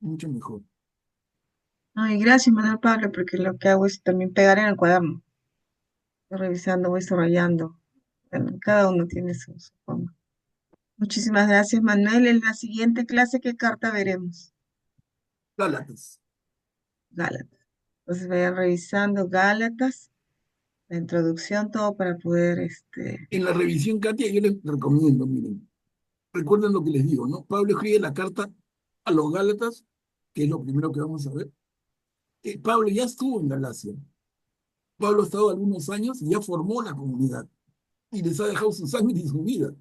mucho mejor. Ay, gracias, Manuel Pablo, porque lo que hago es también pegar en el cuaderno. Voy revisando, voy subrayando. Bueno, cada uno tiene su forma. Muchísimas gracias, Manuel. En la siguiente clase, ¿qué carta veremos? Gálatas. Gálatas. Entonces vayan revisando Gálatas, la introducción, todo para poder, En la revisión, Katia, yo les recomiendo, miren, recuerden lo que les digo, ¿no? Pablo escribe la carta a los Gálatas, que es lo primero que vamos a ver. Pablo ya estuvo en Galacia. Pablo ha estado algunos años y ya formó la comunidad y les ha dejado su sangre y su vida.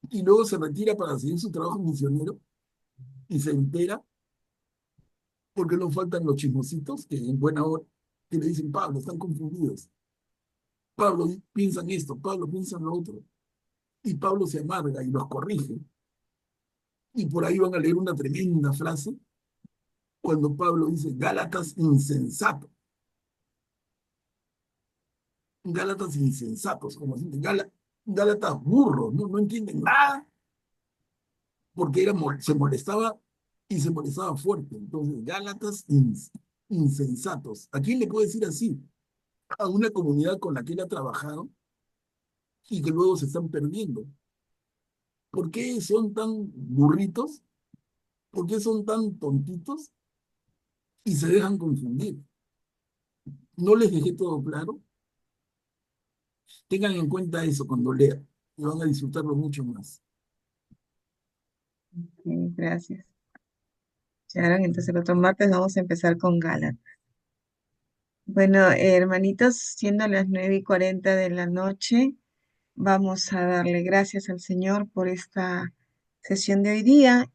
Y luego se retira para seguir su trabajo misionero y se entera, porque no faltan los chismositos que en buena hora que le dicen, Pablo, están confundidos. Pablo piensa en esto, Pablo piensa en lo otro. Y Pablo se amarga y los corrige. Y por ahí van a leer una tremenda frase cuando Pablo dice, Gálatas insensatos. Gálatas insensatos, como dicen, Gálatas burros, no entienden nada, porque se molestaba y se molestaba fuerte. Entonces, Gálatas insensatos. ¿A quién le puede decir así? A una comunidad con la que él ha trabajado y que luego se están perdiendo. ¿Por qué son tan burritos? ¿Por qué son tan tontitos? Y se dejan confundir. ¿No les dejé todo claro? Tengan en cuenta eso cuando lean y van a disfrutarlo mucho más. gracias. Sharon, entonces el otro martes vamos a empezar con Gálatas. Bueno, hermanitos, siendo las 9:40 de la noche, vamos a darle gracias al Señor por esta sesión de hoy día